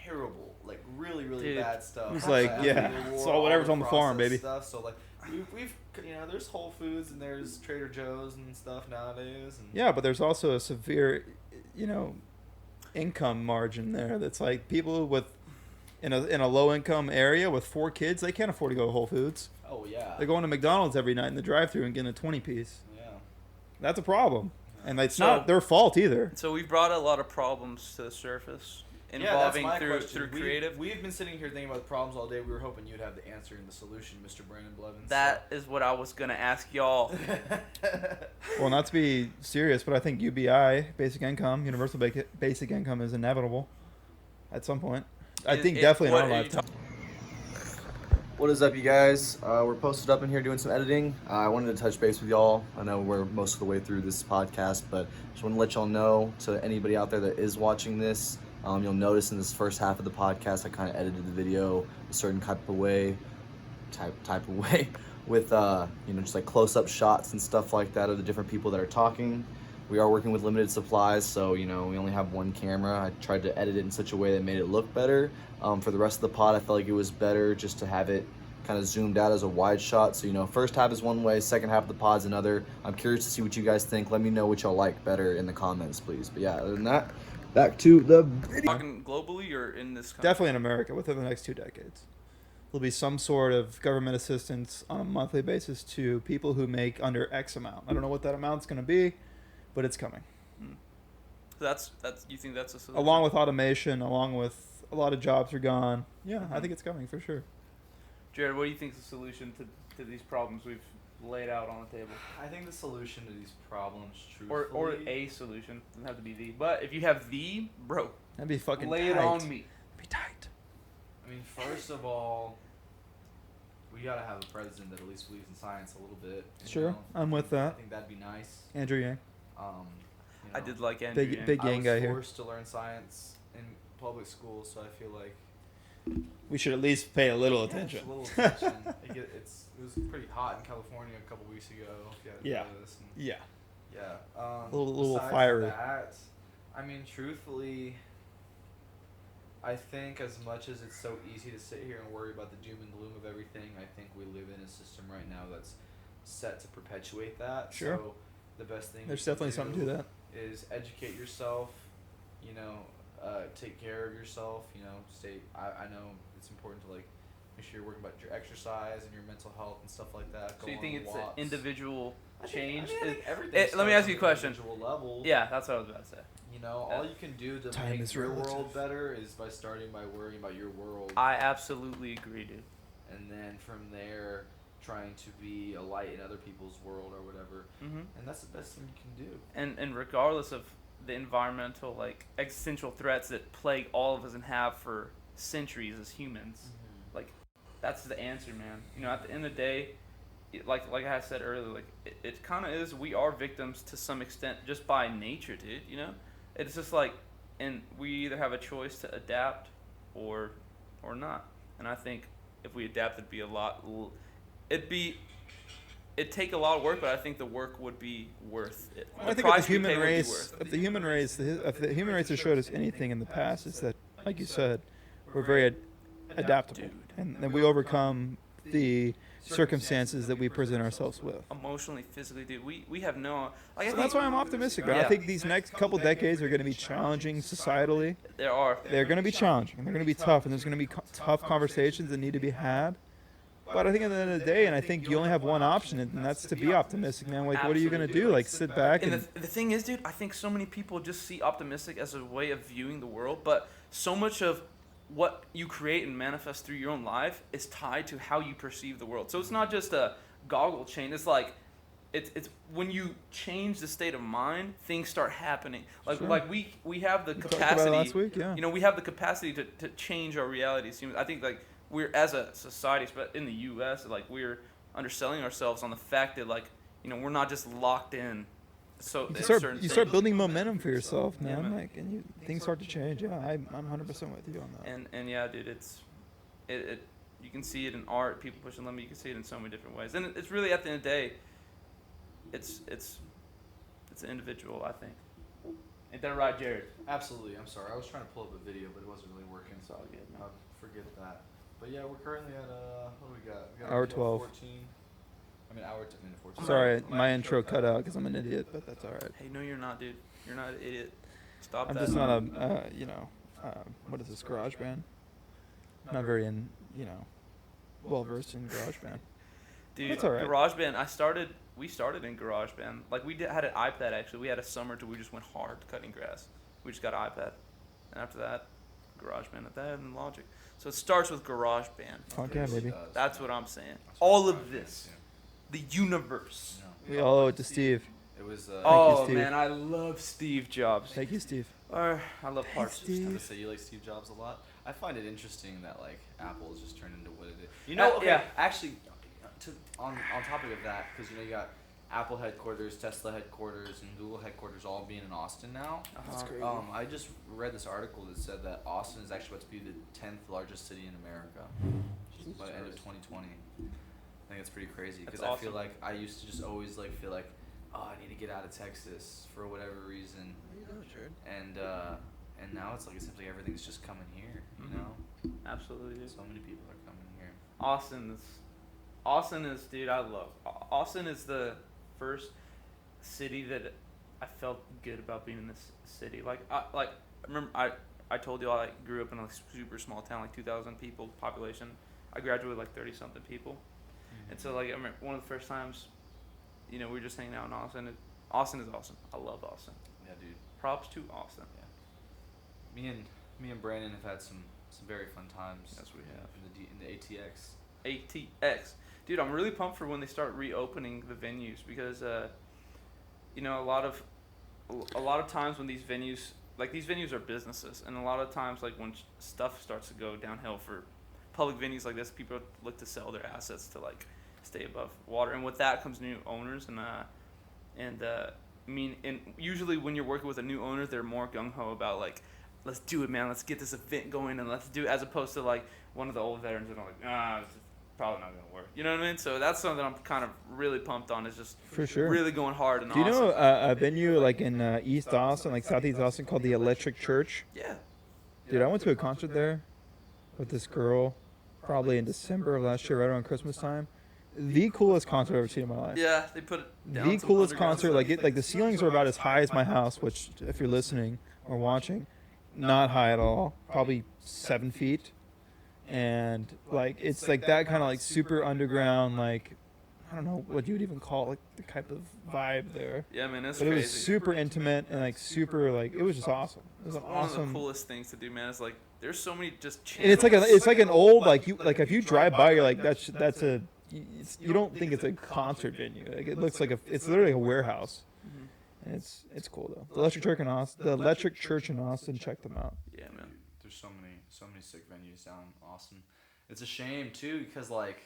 terrible, like really Dude. bad stuff. It's like, After yeah, the it's war, all whatever's the on the farm, processed baby. Stuff. So like we've there's Whole Foods and there's Trader Joe's and stuff nowadays. And Yeah, but there's also a severe, income margin there. That's like people with in a low income area with 4 kids, they can't afford to go to Whole Foods. Oh yeah. They're going to McDonald's every night in the drive-thru and getting a 20-piece. Yeah. That's a problem, and it's So- not their fault either. So we've brought a lot of problems to the surface involving through creative. We've been sitting here thinking about the problems all day. We were hoping you'd have the answer and the solution, Mr. Brandon Blevins. That is what I was gonna ask y'all. Well, not to be serious, but I think UBI, basic income, universal basic income, is inevitable at some point. I think definitely in what our are you lifetime. What is up, you guys? We're posted up in here doing some editing. I wanted to touch base with y'all. I know we're most of the way through this podcast, but just want to let y'all know, to anybody out there that is watching this, you'll notice in this first half of the podcast, I kind of edited the video a certain type of way, with just like close-up shots and stuff like that of the different people that are talking. We are working with limited supplies, so we only have one camera. I tried to edit it in such a way that made it look better. For the rest of the pod, I felt like it was better just to have it kind of zoomed out as a wide shot. So first half is one way, second half of the pod's another. I'm curious to see what you guys think. Let me know what y'all like better in the comments, please. But yeah, other than that, back to the video. Talking globally or in this country? Definitely in America within the next 2 decades. There'll be some sort of government assistance on a monthly basis to people who make under X amount. I don't know what that amount's going to be, but it's coming. That's you think that's a solution? Along with automation, along with a lot of jobs are gone. Yeah, I think it's coming for sure. Jared, what do you think is the solution to these problems we've laid out on the table? I think the solution to these problems, Or truthfully, a solution. Doesn't have to be the. But if you have the, bro, That'd be fucking lay tight. it on me. Be tight. I mean, first of all, we gotta have a president that at least believes in science a little bit. Sure, I'm with I that. think that'd be nice. Andrew Yang. I did like Andrew. Big- Yang. big- I Yang was guy here. forced to learn science in public school, so I feel like We should at least pay a little yeah, attention. just a little attention. It was pretty hot in California a couple weeks ago. If you hadn't Yeah. noticed. And Yeah. yeah. Little besides fiery. That, I mean, truthfully, I think as much as it's so easy to sit here and worry about the doom and gloom of everything, I think we live in a system right now that's set to perpetuate that. Sure. So the best thing There's you can definitely something to that. is educate yourself, take care of yourself, I know it's important to make sure you're working about your exercise and your mental health and stuff like that. So Go you on think it's an walks. individual I think- change? I think everything let me starts ask you a on an question. individual level. Yeah, that's what I was about to say. All you can do to Time make is your relative. world better is by starting by worrying about your world, I absolutely agree, dude. and then from there trying to be a light in other people's world or whatever. Mm-hmm. And that's the best thing you can do. And regardless of the environmental existential threats that plague all of us and have for centuries as humans, that's the answer, man. At the end of the day, like I said earlier, it kind of is. We are victims to some extent just by nature, dude. It's just and we either have a choice to adapt or not. And I think if we adapt, it'd take a lot of work, but I think the work would be worth it. I think if the human race has showed us anything in the past, it's that, like you said, we're very adaptable, and that we overcome the circumstances that we present ourselves with. Emotionally, physically, dude, we have no. So that's why I'm optimistic, man. I think these next couple decades are going to be challenging societally. They're going to be challenging, and they're going to be tough, and there's going to be tough conversations that need to be had. But I think at the end of the day, and I think you only have one option, and that's to be optimistic, man. What are you going to do? Sit back And and... the thing is, dude, I think so many people just see optimistic as a way of viewing the world, but so much of what you create and manifest through your own life is tied to how you perceive the world. So it's not just a goggle chain. It's it's when you change the state of mind, things start happening. Sure. We have the We talked capacity. about it last week, yeah. We have the capacity to change our realities. I think we're, as a society, but in the U.S., we're underselling ourselves on the fact that we're not just locked in. So You start building momentum for yourself, man. Things start to change. Yeah, I'm 100% with you on that. And yeah, dude, it you can see it in art, people pushing limit. You can see it in so many different ways, and it's really at the end of the day, it's an individual, I think. Ain't that right, Jared? Absolutely. I'm sorry. I was trying to pull up a video, but it wasn't really working. It's all good, man. Forget that. But yeah, we're currently at what do we got? We got Hour a 12. 14. I mean, hour 14. Sorry, my intro cut out because I'm an idiot, but that's all right. Hey, no, you're not, dude. You're not an idiot. Stop I'm that. just not a, what is this, GarageBand? Not very well versed in GarageBand. Dude, That's all right. GarageBand, we started in GarageBand. Like, had an iPad, actually. We had a summer where we just went hard cutting grass. We just got an iPad. And after that, GarageBand at that, and Logic. So it starts with GarageBand. Fuck yeah, baby. That's what I'm saying. All of this. The universe. We all owe it to Steve. It was. Oh, Steve. man, I love Steve Jobs. Thank you, Steve. I love parts. I was Steve. gonna say you like Steve Jobs a lot. I find it interesting that like Apple has just turned into what it is. You know, okay, yeah. actually, on topic of that, because you got Apple headquarters, Tesla headquarters, and Google headquarters all being in Austin now. That's crazy. I just read this article that said that Austin is actually about to be the 10th largest city in America by the end of 2020. I think it's pretty crazy because That's I feel awesome. like I used to just always like feel like, oh, I need to get out of Texas for whatever reason, and now it's like it seems like everything's just coming here. You Mhm. know, Absolutely, dude. so many people are coming here. Austin is, dude, I love. Austin is the first city that I felt good about being in this city. I remember I told you I grew up in a super small town, like 2,000 people population. I graduated like 30 something people, and so like I remember one of the first times, we were just hanging out in Austin. Austin is awesome. I love Austin. Yeah, dude. Props to Austin. Me and Brandon have had some very fun times. Yes, we have. In the ATX. ATX. Dude, I'm really pumped for when they start reopening the venues because, a lot of times when these venues are businesses, and a lot of times like when stuff starts to go downhill for public venues like this, people look to sell their assets to like stay above water, and with that comes new owners, and usually when you're working with a new owner, they're more gung ho about like, let's do it, man, let's get this event going, and let's do it, as opposed to like one of the old veterans that are like, it's probably not gonna work. You know what I mean? So that's something I'm kind of really pumped on, is just For sure. really going hard. Do you know a venue like in East Austin, like Southeast Austin, called the Electric Church? Yeah. Dude, I went to a concert there with this girl probably in December of last year, right around Christmas time. The coolest concert I've ever seen in my life. Yeah, they put it down The some coolest underground concert, stuff. like the ceilings are about as high as my house, which if you're listening or watching, not high at all, probably 7 feet. And like it's like that kind of like super underground, like I don't know what you would even call it, like the type of vibe there. Yeah, man, it's But crazy. it was super intimate and like super like it was just awesome. It was an One of awesome. the coolest things to do, man, is like there's so many just And it's like an old like if you drive by, you're like that's a you don't think it's a concert venue. Like it looks like it's literally a warehouse. Mhm. And it's cool though. The Electric Church in Austin, check them out. Yeah, man. There's so many sick venues down in Austin. It's a shame too because like,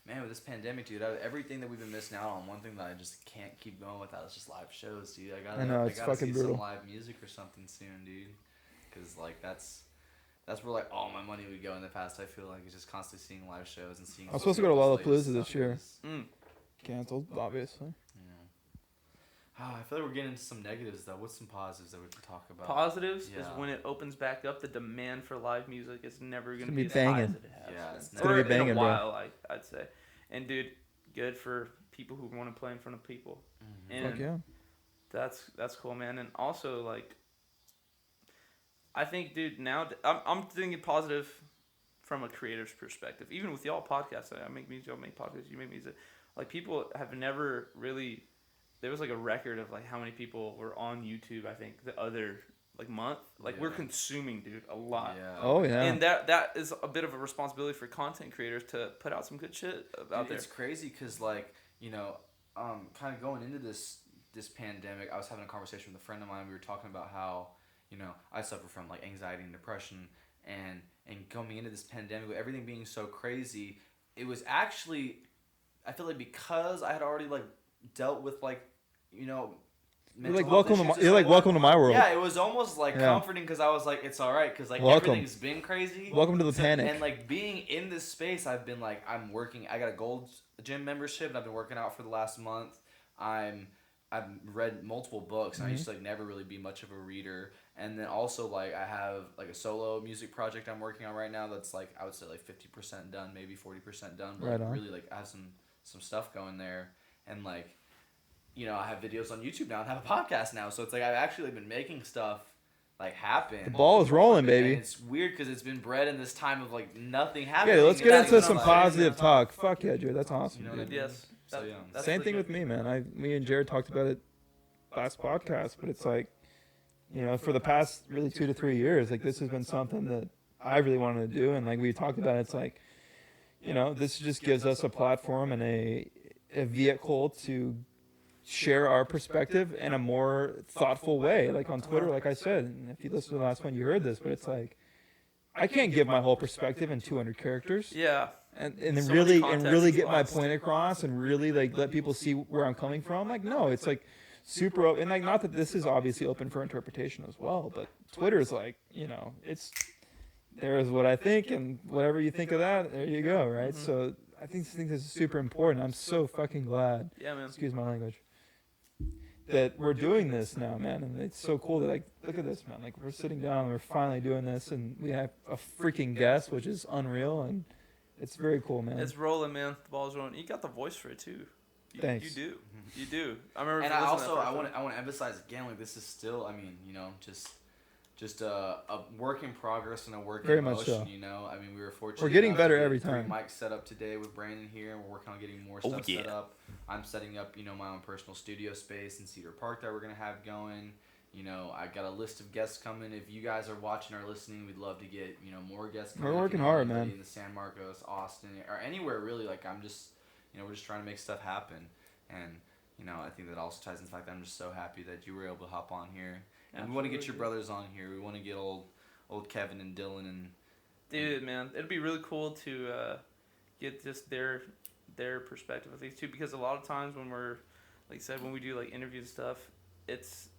man, with this pandemic, dude, everything that we've been missing out on. One thing that I just can't keep going without is just live shows, dude. I know, it's gotta fucking see brutal. some live music or something soon, dude. Because like that's where like all my money would go in the past. I feel like it's just constantly seeing live shows and seeing. I was supposed to go to latest Lollapalooza this stuff year. is, Canceled, obviously. you know. I feel like we're getting into some negatives though. What's some positives that we can talk about? Positives is Yeah. when it opens back up, the demand for live music is never going to gonna be be as high banging. as it has. Yeah, it's been. gonna be Or banging, in a bro. while, I'd say. And dude, good for people who want to play in front of people. Mhm. And Fuck yeah. that's cool, man. And also like, I think, dude, now I'm thinking positive from a creator's perspective. Even with y'all podcasts, I make music, y'all make podcasts, you make music. Like people have never really. There was like a record of like how many people were on YouTube. I think the other like month. Like we're Yeah. consuming, dude, a lot. Yeah. Oh yeah. And that is a bit of a responsibility for content creators to put out some good shit out Dude, there. it's crazy because like kind of going into this pandemic, I was having a conversation with a friend of mine. We were talking about how I suffer from like anxiety and depression, and coming into this pandemic with everything being so crazy, it was actually, I feel like because I had already like dealt with like You're mental like health welcome to issues my, and you're like stuff welcome to my world. Yeah, it was almost like Yeah. comforting because I was like, it's all right because like Welcome. everything's been crazy. Welcome to the panic. And like being in this space, I've been like, I'm working. I got a gold gym membership, and I've been working out for the last month. I'm I've read multiple books, and I used Mm-hmm. to like never really be much of a reader. And then also like I have like a solo music project I'm working on right now that's like I would say like 50% done, maybe 40% done. But Right like on. really like I have some stuff going there, and like I have videos on YouTube now and have a podcast now. So it's like I've actually been making stuff like happen. The ball is rolling, baby. And it's weird because it's been bred in this time of like nothing happening. Yeah, let's and get that's into what some I'm saying, positive man. talk. Fuck yeah, Jared. That's awesome, You know what I dude. mean? Yes. So yeah. That's Same thing legit. with me, man. Me and Jared talked about it last podcast, but it's like, for the past really 2 to 3 years, like this has been something that I really wanted to do, and like we talked about, it's like, this just gives us a platform and a vehicle to share our perspective in a more thoughtful way. Like on Twitter, like I said, and if you listen to the last one, you heard this, but it's like I can't give my whole perspective in 200 characters. Yeah. And then So much really context get my lost. point across and really like let people see where I'm coming from. Like no, it's like super open. And like not that this is obviously open for interpretation as well, but Twitter's like it's there's what I think, and whatever you think of that, there you go, right? Mhm. So I think this is super important. I'm so fucking glad. Yeah, man. Excuse my language. That we're doing this now, man, and it's so cool that like look at this, man. Like we're sitting down, and we're finally doing this, and we have a freaking guest, which is unreal, and it's very cool, man. It's rolling, man. The ball's rolling. You got the voice for it too. Thanks. You do. You do. I remember. And listening to that I first want to emphasize again, like this is still, I mean, just a work in progress and a work Very in much motion. so. I mean, we were fortunate. We're getting enough to better get every 3 time. mics set up today with Brandon here, and we're working on getting more Oh, stuff set yeah. up. I'm setting up, my own personal studio space in Cedar Park that we're gonna have going. I got a list of guests coming. If you guys are watching or listening, we'd love to get more guests coming. We're If working you know hard, anybody man. In the San Marcos, Austin, or anywhere really. Like I'm just, we're just trying to make stuff happen, and I think that also ties into the fact that I'm just so happy that you were able to hop on here, and we want to get your Absolutely. brothers on here. We want to get old Kevin and Dylan and Dude, man, it'd be really cool to get just their perspective of these two, because a lot of times when we're, like I said, when we do like interviews and stuff, it's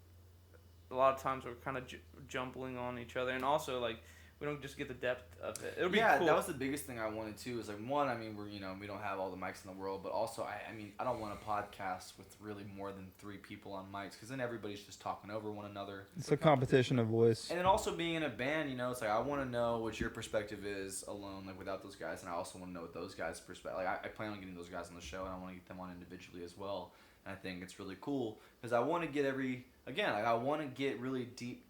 a lot of times we're kind of jumbling on each other, and also like we don't just get the depth of it. It'll be cool. that was the biggest thing I wanted too. Is like one, I mean, we don't have all the mics in the world, but also I don't want a podcast with really more than 3 people on mics, because then everybody's just talking over one another. It's a competition of voice. And then also being in a band, it's like I want to know what your perspective is alone, like without those guys, and I also want to know what those guys' perspective. Like I plan on getting those guys on the show, and I want to get them on individually as well. And I think it's really cool because I want to get I want to get really deep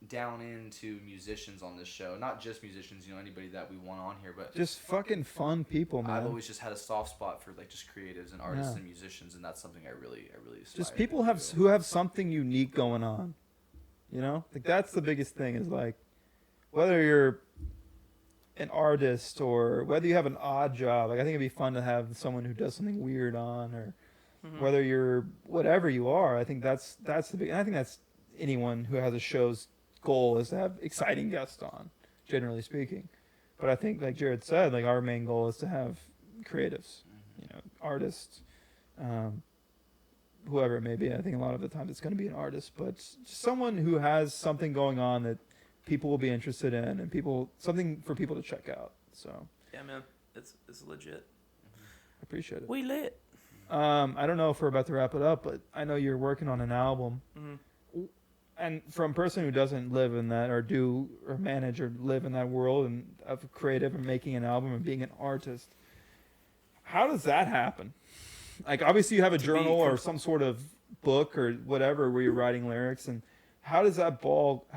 down into musicians on this show, not just musicians, anybody that we want on here, but Just fucking fun people, man. I've always just had a soft spot for like just creatives and artists Yeah. and musicians, and that's something I really aspire Just to people do. who have something unique going on. Like that's the biggest thing is like whether you're an artist or whether you have an odd job. Like I think it'd be fun to have someone who does something weird on, or Mhm. whether you're whatever you are. I think that's the big. And I think that's anyone who has a show's goal is to have exciting guests on, generally speaking. But I think, like Jared said, like our main goal is to have creatives, artists, whoever it may be. I think a lot of the time it's going to be an artist, but just someone who has something going on that people will be interested in, and something for people to check out. So Yeah, man, it's legit. I appreciate it. We lit. I don't know if we're about to wrap it up, but I know you're working on an album. Mhm. And from a person who doesn't live in that or manage or live in that world and of creative and making an album and being an artist, how does that happen? Like obviously you have a journal or some sort of book or whatever where you're writing lyrics, and how does that ball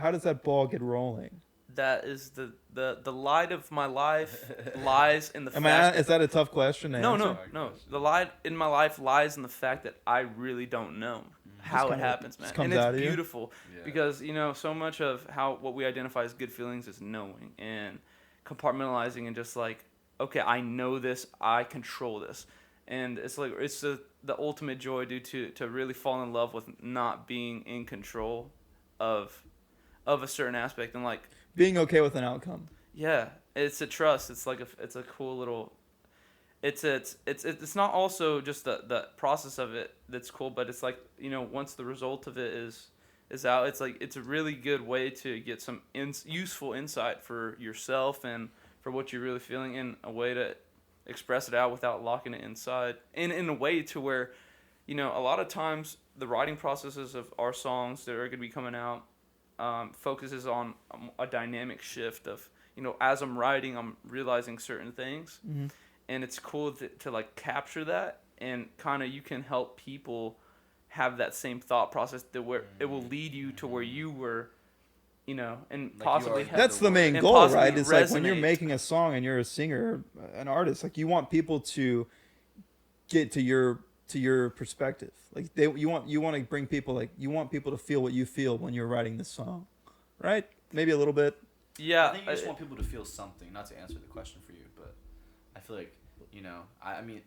get rolling? That is the light of my life lies in the fact. Is that a tough question to No, answer? no. The light in my life lies in the fact that I really don't know how it kinda- happens, man. just comes And out it's of you? beautiful because, so much of what we identify as good feelings is knowing and compartmentalizing and just like, okay, I know this, I control this. And it's like, it's the ultimate joy to really fall in love with not being in control of a certain aspect. And like, Being okay with an outcome. yeah, it's a trust. It's like it's a cool little. It's not also just the process of it that's cool, but it's like once the result of it is out, it's like it's a really good way to get some useful insight for yourself and for what you're really feeling, in a way to express it out without locking it inside, and in a way to where you know, a lot of times the writing processes of our songs that are going to be coming out focuses on a dynamic shift of, you know, as I'm writing, I'm realizing certain things. Mm-hmm. And it's cool to like capture that, and kind of you can help people have that same thought process that where it will lead you to where you were, you know, and Like possibly That's the main and goal, possibly right? It's like when you're resonate. making a song and you're a singer, an artist, like you want people to get to your perspective. Like you want to bring people, like you want people to feel what you feel when you're writing this song, right? Maybe a little bit. Yeah, I think you just want people to feel something, not to answer the question for you, but I feel like, you know, I mean,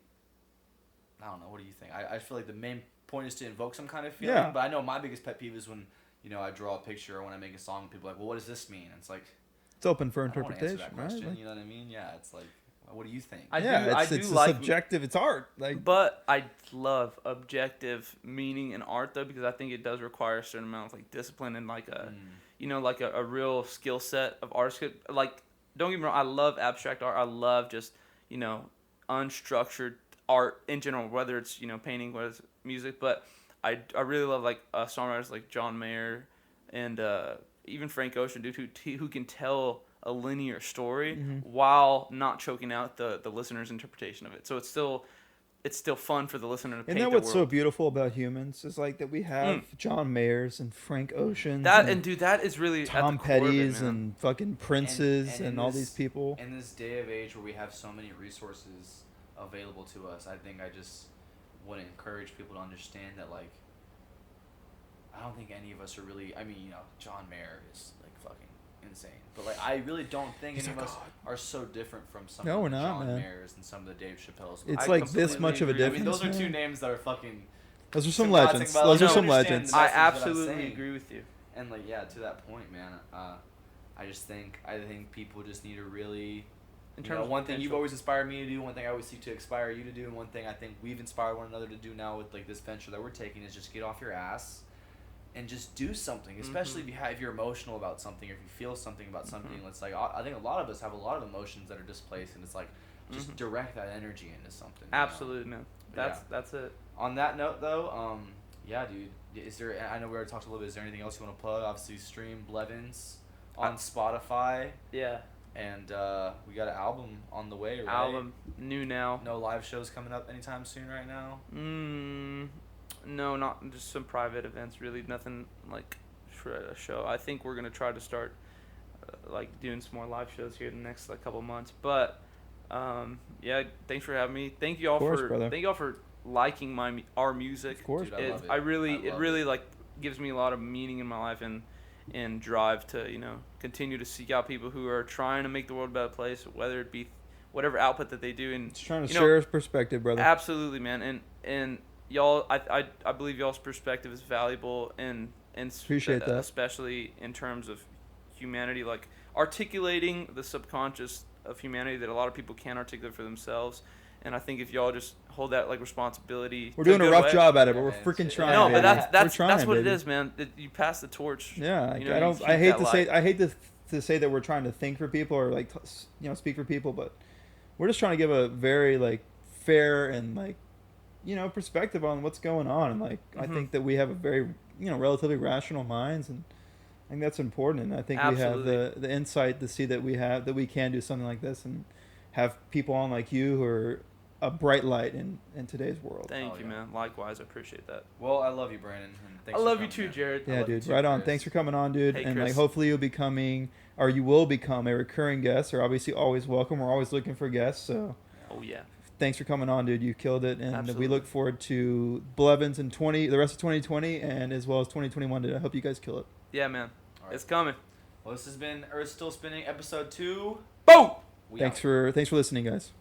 I don't know, what do you think? I feel like the main point is to invoke some kind of feeling, Yeah. but I know my biggest pet peeve is when, you know, I draw a picture or when I make a song, people are like, well, what does this mean? And it's like, It's open for I don't want to answer interpretation, that question, right? Like, you know what I mean? Yeah, it's like, what do you think? it's like subjective. It's art. Like, But I love objective meaning in art though, because I think it does require a certain amount of like discipline and like a, you know, like a real skill set of artists. Like, don't get me wrong, I love abstract art. I love just, you know, unstructured art in general, whether it's, you know, painting, whether it's music. But I really love like songwriters like John Mayer and even Frank Ocean, dude, who can tell a linear story while not choking out the listener's interpretation of it. So it's still fun for the listener to paint isn't that their what's so world. beautiful about humans? Is like that we have John Mayers and Frank Oceans And dude, that is really Tom at the core of it, Petty's man. and fucking Princes in and all this- these people. In this day of age where we have so many resources available to us, I think I just want to encourage people to understand that, like, I don't think any of us are really, I mean, you know, John Mayer is, like, fucking insane. But, like, I really don't think He's any a of us god. are so different from some No, of we're the not, John man. Mayers and some of the Dave Chappelle's. It's I like this completely much of a agree. I mean, difference. those are two man. names that are fucking... Those are some I'm not legends. saying, but, Those like, are some understand legends. the I message that I'm absolutely saying. agree with you. And, like, yeah, to that point, man, I just think people just need to really... In You terms know, of one thing you've potential. always inspired me to do, one thing I always seek to inspire you to do, and one thing I think we've inspired one another to do now with, like, this venture that we're taking is just get off your ass and just do something. Especially if you're emotional about something or if you feel something about something. It's like, I think a lot of us have a lot of emotions that are displaced, and it's like, just direct that energy into something. You know? Absolutely, man. That's it. On that note, though, yeah, dude, is there, I know we already talked a little bit, is there anything else you want to plug? Obviously, stream Blevins on Spotify. Yeah. And we got an album on the way, right? Album new now. No live shows coming up anytime soon right now? No, not just some private events. Really, nothing like for a show. I think we're gonna try to start like doing some more live shows here in the next like couple months. But yeah, thanks for having me. Thank you all brother. thank you all for liking our music. Of course. Dude, I love it. It really like gives me a lot of meaning in my life and drive to, you know, continue to seek out people who are trying to make the world a better place, whether it be whatever output that they do. And Just trying to you know, share his perspective, brother. absolutely, man. And y'all, I believe y'all's perspective is valuable and Appreciate that. especially in terms of humanity, like articulating the subconscious of humanity that a lot of people can't articulate for themselves. And I think if y'all just hold that like responsibility, We're to doing a good rough way- job at it, but we're Yeah, freaking it's- trying. No, baby. but that's We're trying, that's what baby. it is, man. You pass the torch. Yeah, You know, I you don't. keep I hate that to say. light. I hate to say that we're trying to think for people or like speak for people, but we're just trying to give a very like fair and like perspective on what's going on. And like I think that we have a very relatively rational minds, and I think that's important. And I think we Absolutely. have the insight to see that we can do something like this and have people on like you who are a bright light in today's world. Thank Oh, you, yeah. man. Likewise, I appreciate that. Well, I love you, Brandon. And thanks I for love you coming, too, man. Jared. Yeah, love you dude. too, Right on. Chris. Thanks for coming on, dude. Hey, and like, Chris. hopefully you'll you will become a recurring guest. Or obviously always welcome. We're always looking for guests. So Oh yeah. thanks for coming on, dude. You killed it, and Absolutely. we look forward to Blevins in the rest of 2020, and as well as 2021. Dude, I hope you guys kill it. Yeah, man. All right. It's coming. Well, this has been Earth Still Spinning, episode 2. Boom. We Thanks out. for listening, guys.